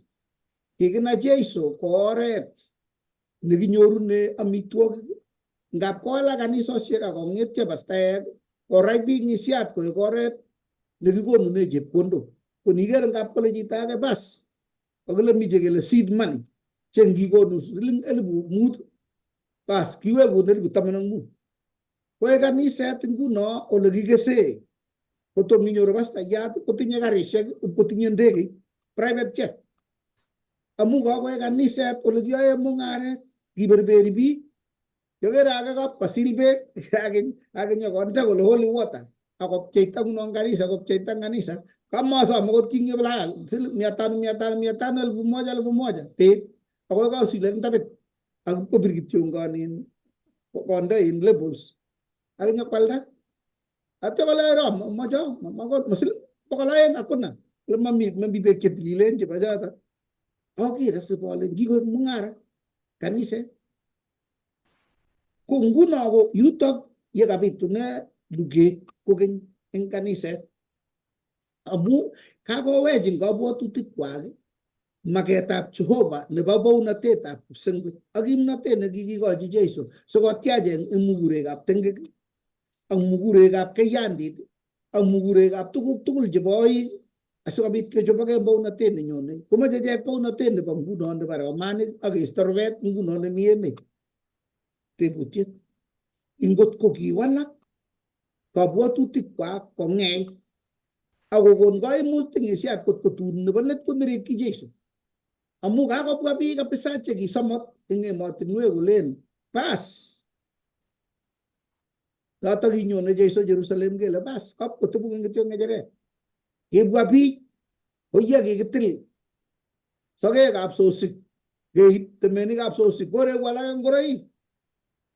Kikinai Jeiso ko oret nekinyorune amitwogik. Ngap kowalak kanisosiek akong'etyo pastaek korach biik ng'isiat koek oret nekikonune chepkondok. Koniker ngap kole chito age bas kokile miche kele seed money che ngikonu siling 5,000 bas kiwekun 15,000. Koe kaniset nguno ole kikese kotom inyoru pastayat kotinye karishek kotinye ndegeit private jet amu kakoe kaniset ole kiyoe mung'aret kiberberi biik yokere age kapkosil beek akenyokonde kole holy water akopcheita nguno kanisa kopcheita kanisa kamasom akot kinye bilal 500 1,000 1,000 1,000 beek akoi kausile eng tapit ak ko birgityo nganin konda in labels ak nyakwalda ato kala ram majo magot masil pakalayan ako na mambibe ketlilen je bajata okay rasipole gigo mungara kanise kunguna ko yutok yakabitune duge kogen en kanise amu kakowechin kabwatutik kwak maketab Jehova nebo bounatetab kipsengwet ak kimnatet nekikikochi Jeiso sikotiachen eng mugurekab tengek ak mugurekab keyandit ak mugurekab tuguk tugul chebo oik asikobit kechobokei bounatet nenyone komoche ichek bounatet nebo nguno nebo romanik ak keisto rubet nguno nemi emet. Tebutiet ingot ko kiwalak kabwatutik kwak kong'ei akokon kaimutik ng'isiat kot kotun nebo let konerekyi Jeiso amu kakobwa biik kabisa chekisamot eng emotinwek kolen bas yoto kinyone Jeiso Jerusalem kele bas kap kotebu kityo ng'echeret kibwa biik hoiya kikitil sokekab sosik keib temenikab sosik korek walak ngoroik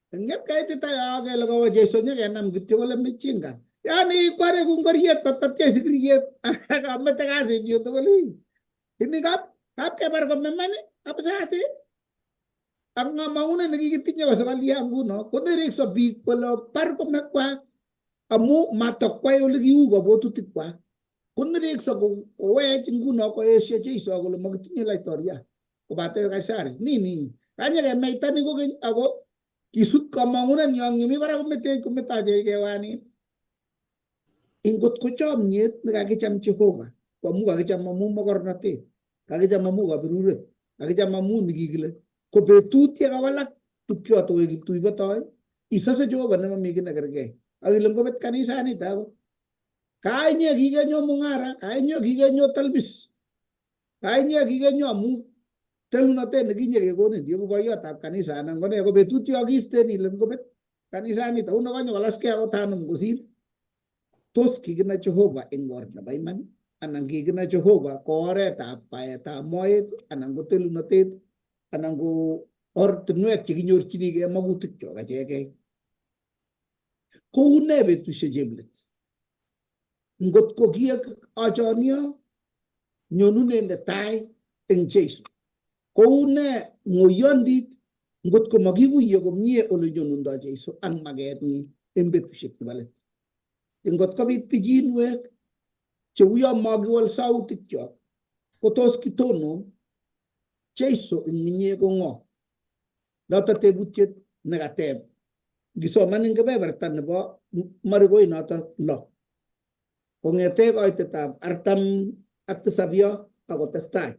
ngep kaitita yo kele kawo Jeiso nyekenam kityo kole michinga yani kware ku ngoriet kotatye sikiriet akamete kasit nyu tugul ini kap kebar komeman abisati ak ng'amangunet nekikitinye kosokalia nguno konerekso biik kole bar komekwak amu matokwai ole kiu kabwatutik kwak konerekso kowech nguno koesio Jeiso kole makitinye laitoriat kobate Kaisari nini kanye kemeitani kokeny ako kisut kamangunet nyo ngimi barak kometache kewani ingot ko chomnyet nekakicham Jehova amu kakicham amu mokornotet kakicham amu kaberuret kakicham amu nikikile ko betut yekawalak tukyoto koek kiptuibotoi isose Jehova nemami kiy nekergei ak ile ngobet kanisanito ako kainye kikenyo mung'ara kainye kikenyo talbis kainye kikenyo amu telunotet nekinye kekonin yeku boiyotab kanisa anan kone ko betut yo kiisten ile ngobet kanisanito uno konyo kolaskei ako tanum kosir tos kikina Jehova eng or nebo iman anan kikina Jehova ko oretab baetab moet anan ko telunotet anan ko ortinwek chekinyorchinigei magutik chok achegei kou ne betusiek cheblet ngot ko kiek achonio nyonunet netai eng Jeiso kou ne ng'oyondit ngot ko makikuye komie ole nyonundo Jeiso ak maket nyi eng betusiek chebo let ngot kobit pichinwek cheuyo makiwal sautik chok kotos kitonon Jeiso eng inye ko ng'o noto tebutiet nekateb ngisoman eng kebeberta nebo Marikoi noto lo kong'ete koitetab 47 yo akotestai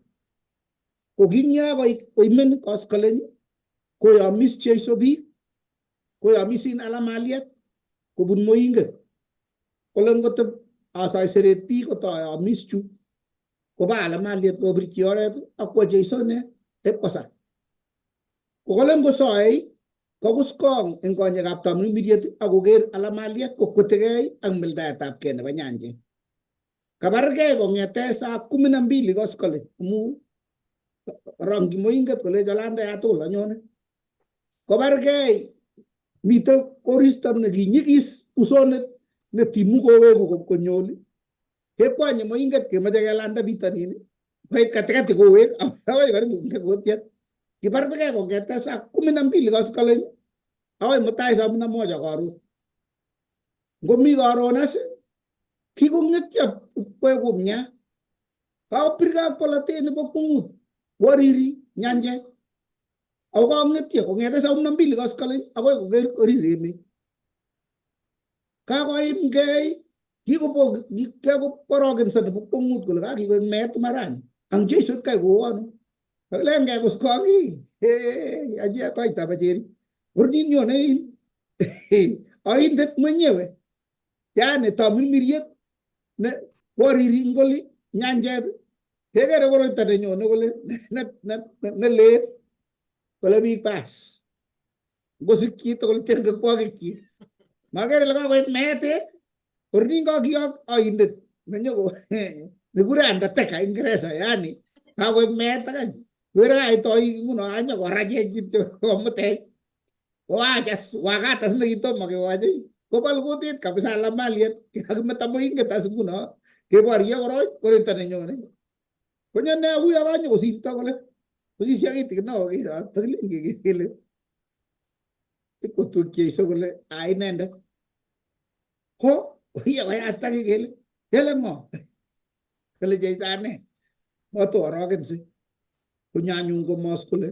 koking'yo koimen koskoleny koyomis Jeiso biik koyomisin alamaliet kobun moinget kole ngoteb asaiseret biik kotoyomis chu koba alamaliet kobirchi oret akwo Jeiso ne epkosa kokole ngosoei kokuskong eng konyekab tamirmiriet akoker alamaliet kokwetegei ak mildaetab kei nebo nyanjet kabargei kong'ete saa 12 koskoleny amu rongchi moinget kole jalanda tugul anyone kobargei mite koristo nekinyigis usonet netimu kowegu konyoli kekwanye moinget kemoche kelanda bitonin koit katikati kowek akoi karibu kotiet kibargei kong'ete saa 12 koskoleny akoi mutai saa 11 karon ngomi karon as kikong'etyo kwegu mnya kakopirgei ak polatet nebo kwong'ut wariri nyanjet ako kang'etyo kong'ete saa 12 koskoleny akoi koker korir emet kakoimgei kikoporokenso nebo kwong'ut kole kakikoek meet marani ang Jeiso kai kowonu lengei kuskongi aje koita bacheri urnin nyone oindet mwenyewe yani tamirmiriet ne wariri ngoli nyanjet kekere koroito nenyone kole ne leet kole biik bas ngosikyi tugul tengekwokikyi makere le kakoit meet urnin kakiyok oindet nenyoko nekure undertaker Ingereza yani kakoik meet akany Wera ay toy nguno anya ko raje jito omte. Wajas wagatas na ito magiwaji. Kopal kutit kapisa lamaliet agmata mo ingat as nguno. Ke baria oroy ko tanenyo ne. Konya na uya ganyo ko sinta ko le. Kuji siya iti na okay ra tagling gigile. Iko tu keiso ko le ay nenda. Ko uya kaya hasta gigile. Yala mo. Kale jay tane. Mo to aragen si. Kunya nyung ko mos ko le.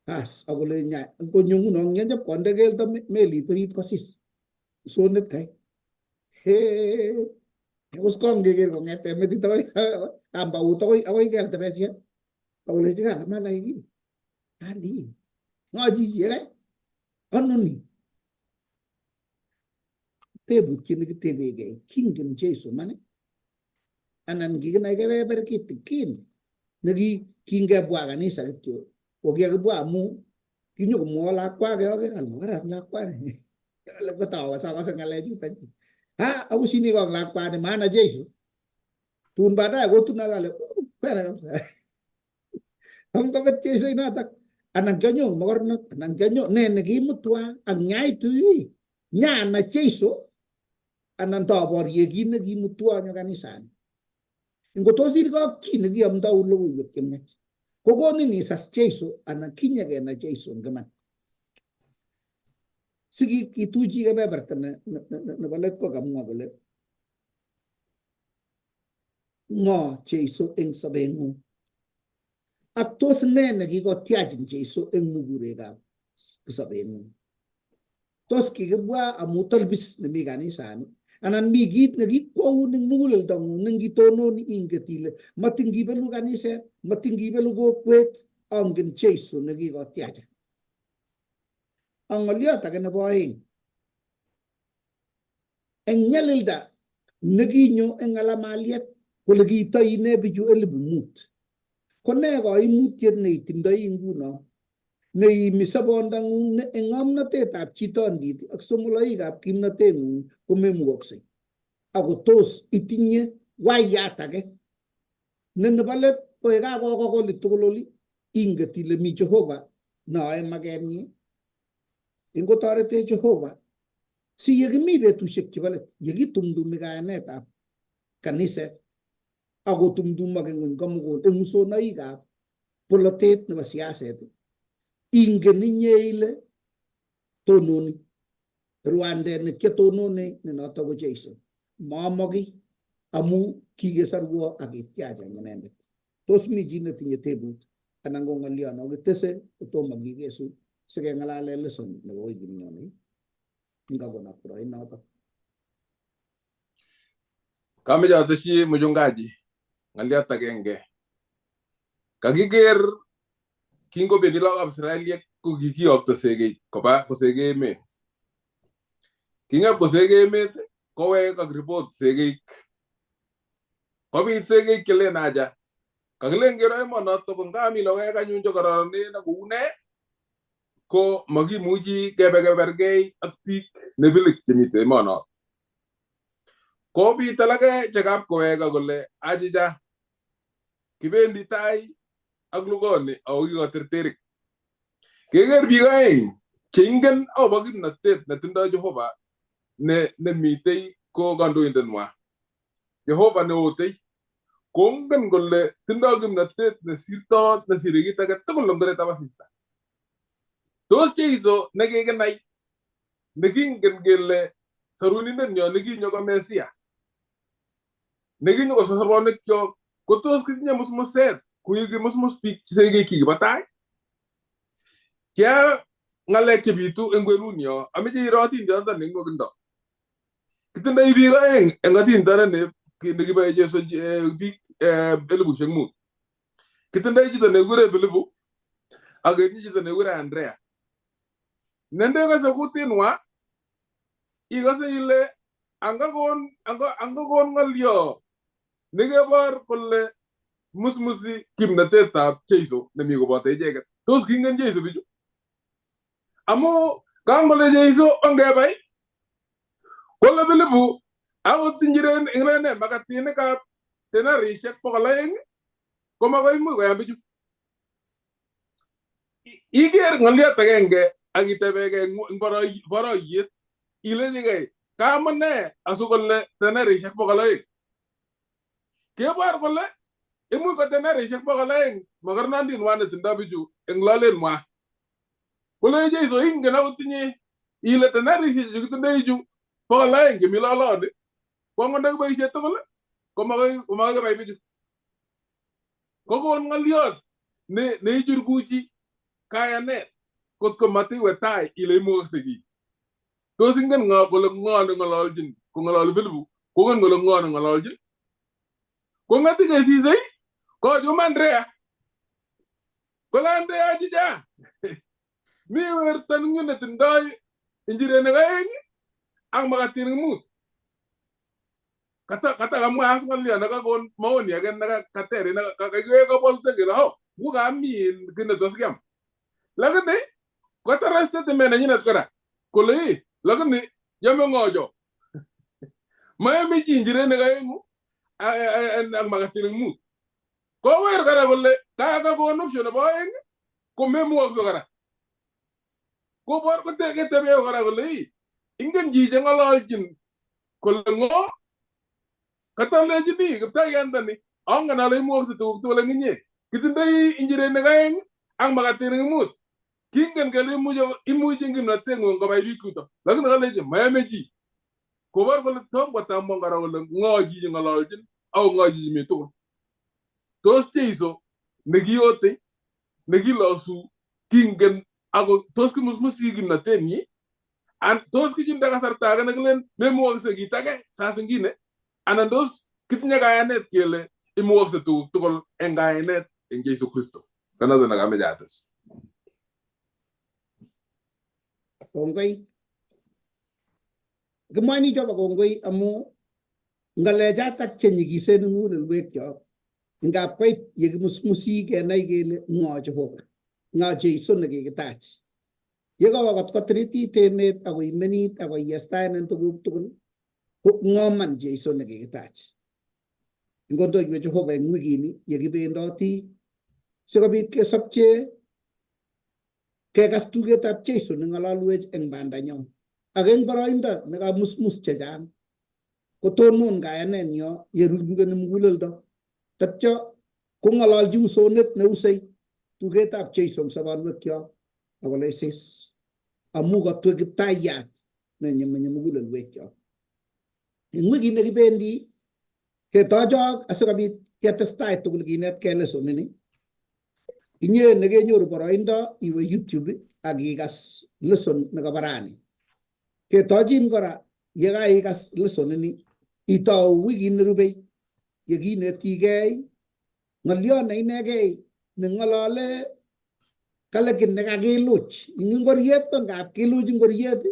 As ako le nya. Kunyung no nya jap konde gel ta meli pri pasis. So net kai. He. उसको हम गिर गए ते में तो हम बाऊ तो कोई गल ते पैसे और ले जगह ना लाएगी आली ngaji je anoni te bukin ke te bege kingen jesu mane anan gigna ke be berkit kin nagi kinga bua gani sa tu o ge bua mu kinyo mo la kwa ge ge la kwa ne la ko tawa sa ka ngale ju ta ha aku sini kok la kwa ne mana jesu tun bada go tun agale pera हम तो बच्चे से ना तक anak ganyo magorno anak ganyo ne nagi mutwa ang nyai tu nya na cheso anan to bor yegi nagi mutwa nyo kanisan ingo to sir ko kin nagi am da ulo wi kemnya ko go ni sas cheso anak kinya ge na cheso ngaman sigi ki tuji ga be bertana na balet ko gam ngole ngo cheso eng sabengu Aktos ne nagi ko tiajin jesu eng mugurega sabengu tos ki gwa amutal bis nami gani san anan migit nagi ko ning mugul dong ngi tono ni ingetile matingi belu gani se matingi belu go kwet angen jesu nagi ko tiaja angalia ta gana boing eng nyalilda nagi nyo eng alamaliet ko lagi tayine biju elbumut Kone ko imutiet ne itindoi nguno ne misabondang ne ngomnatetab chito ndit ak somoloikab kimnatengung komemukokse ako tos itinye wayat age ne nebalet ko kakokolit tuguloli inget ile mi Jehova noe makenyi ingo torete Jehova si yekimi betusiek chebalet yekitumdumi kayanetab kaniset ako tumdum makengun kamukul eng usonoikab polotet nebo siaset ingen inye ile tononi Rwanda ne ketonone ne noto ko Jesu mamogi amu kigesarwo ak itiaja inendet tos mi chi netinye tebut anan ko ng'olyo no kitese kotomo kigesu sikengalale lesson nebo wikit nyone ngakona kuroi noto Kameja atashi mchungaji ngaliat agenge kagiger kingo bendi lagab Israel ko kikiyokto segei koba ko segei emet kingap ko segei emet kowe kag report segei kobit segei kele naja kagilen gero emonoto ko ngami loge kanyunjo korone na kuune ko magimuji gebergei ak pik nebilik chemite emonoto ko bi talage chegap kowega gole ajija kibendi tai ak lugoni au ko terterik keger bi gaeng chingen au bagim na tet na tindo Jehova ne mitei ko gandoinden wa Jehova ne otei kongen gole tindo gim na tet ne sirtot na sirigita ga tugul lomdere tabasista tos cheizo negegen nai negingen gele saruni nen yo negi nyoko mesia negi nyoko sosabone kyo kotos kinya musmuset kuyigi musmus pik sege ki batay kya ngale kebitu engwerunyo amije iroti ndanda ningo gindo kitinda ibiga engati ndara ne negi ba jeso bik belebu shengmu kitinda jita ne gure belebu ageni jita ne gure Andrea nende ga sakutinwa igase ile angagon ngalyo Nigebar kolle musmusi kimnatetab Jesu nemi ko bote icheket tos kingen Jesu biju amo kangole Jesu ongebay kolle bilibu akot tinjiren ingrene makatine ka tenarishek 200 komakoy mu koyam biju iger ngoliot agenge ak itebege ing boroyet ilenjigei kamane asukole tenerishek 200 kebor kole imuch ko tenerishek 200 makarnandin wane tindo bichu eng lolen mwa kole Jeiso ingen akot tinye ile tenerishek chu kitindoi chu 200 chemi loloni kongonde boisiet tugul komakoi kebai bichu kokon ngoliot ne ichurkuchi kayanet kotko matiwe tai ile imukakse ki tos ingen ngo kole ngo ne ngololjin kongololi Philipu kongen kole ngo ne ngololjin kongati kesisei kochum Andrea kole Andrea chicha mi werton ng'yu netindoi injirenik 2 ak makatinik 5 kata kamwa as ngolyo nekakon maoni age nekateri nekabolte kele ho ngukami kine tos kiam lakini kotara statement nenyinet kora kole lakini yame ngojo mayame chi injirenik 2 ak makatinik 5 kower kora kole kakakon option nebo 2 komemukakse kora kobor koteketebe kora kole ingen chi cheng'ololjin kole ngo katolechini kiptayandani angen ale imukakse tuguk tugul eng inye kitindoi injirenik 2 ak makatinik 5 kingen kele imuchi ing kimnateng'ung kobai biik chuto lakini kalechi mayame chi kobor kole tom kotambon kora kole ngo chi cheng'ololjin ako ngo chi mi tugul tos Jeiso nekiyote nekilosu kingen ako tos kimusmusi kimnatenyi tos kichinde kasarta age nekilen memukakse kit age saa zingine anan tos kitinye kayanet kele imukakse tuguk tugul eng kayanet eng Jeiso Kristo kanoto nekameche ates. Kongoi. Kimwani chobo kongoi amu ngalechatak che nyikisen eng mugulelwekyok ngap koit yekimusmusi kenai kele ng'o Jehova ng'o Jeiso nekikitach yekawa kot kotiritit emet akoimenit akoyestaenen tuguk tugul ko ng'oman Jeiso nekikitach ngondoiwe Jehova eng wikini yekibendoti sikobit kesopche kekas tugetab Jeiso neng'ololwech eng bandanyo ak eng boroindo nekamusmus chechang kotonon kayanenyo yerungeni muguleldo tatyo kong'ololji usonet neusei tugetab Jeiso eng sobonwekyok akole isis amu katwe kiptayat nenyemenye mugulelwekyok eng wikit nekibendi ketochok asikobit ketestai tugul kinetkei lesonini inye nekenyoru boroindo iwe YouTube ak ikas lesson nekabo rani ketochin kora yekaikas lesonini itou wikit nerubei yekinetigei ng'olyo neinegei neng'olole kale kit nekakiluch ing ngoriet ko ngap kiluch ngoriet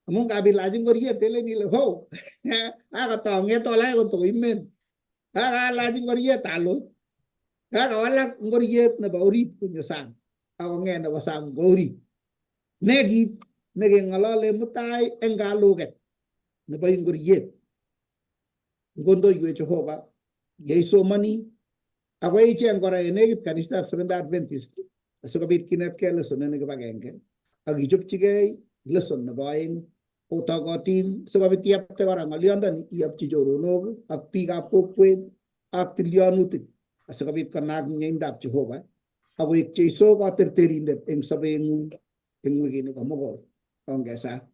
amu ngap ilach ngoriet elen ile ho akatonget olai kotoimen kakalach ngoriet aluch kakawalak ngoriet nebo orit konyo sang akong'et nebo sang ko orit nekit nekeng'olole mutai eng kaluket nebo ngoriet ngondoiwech Jehova yeisomani ako icheng kora yenekit kanisetab Seventh Adventist asikobit kinetkei lesson ni kibagenge ak ichopchigei lesson nebo 2 otokotin sikobit iyapte kora ng'olyondoni iyopchi choronok ak biikab kokwet ak tilyanutik asikobit konaak nyeindab Jehova akoek Jeiso katerterindet eng sobeng'ung eng wikini komugul ongesa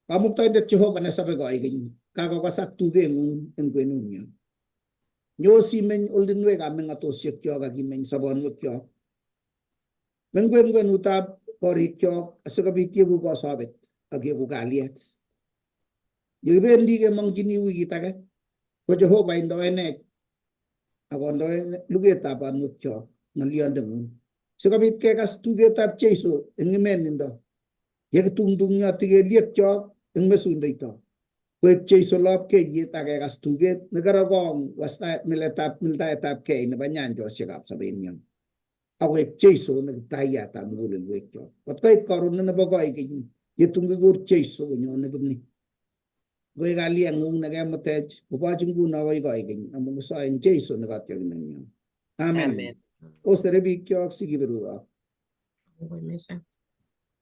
Kamuktaindet Jehova nesobe koigeny kakokosak tugeng'ung eng kwenunyo nyo simeny oldinwekab meng'atosiekyok ak imeny sobonwekyok eng kwenutab korikyok asikobit yeku kosobet ak yeku kalyet yekibendi kemong'chini wikit age ko Jehova indoenech akondoen lugetab anwekyok ng'olyondeng'ung sikobit kekas tugetab Jeiso eng imenindo yekitungtung'yoti kelyekyok eng mesundeito koek Jeiso lapkeiyet ak kekas tuget nekarokong miltaetab kei nebo nyanjosiekab sobenyo akoek Jeiso nekiptaiyatab mugulelwekyok kot koit karon nebo koigeny yetun kikur Jeiso konyone kimni koek kalyeng'ung nekemutech koboch nguno koi koigeny amu kisoen Jeiso nekatyokinenyo amen osere bikyok sikiberurok Kongoi mising.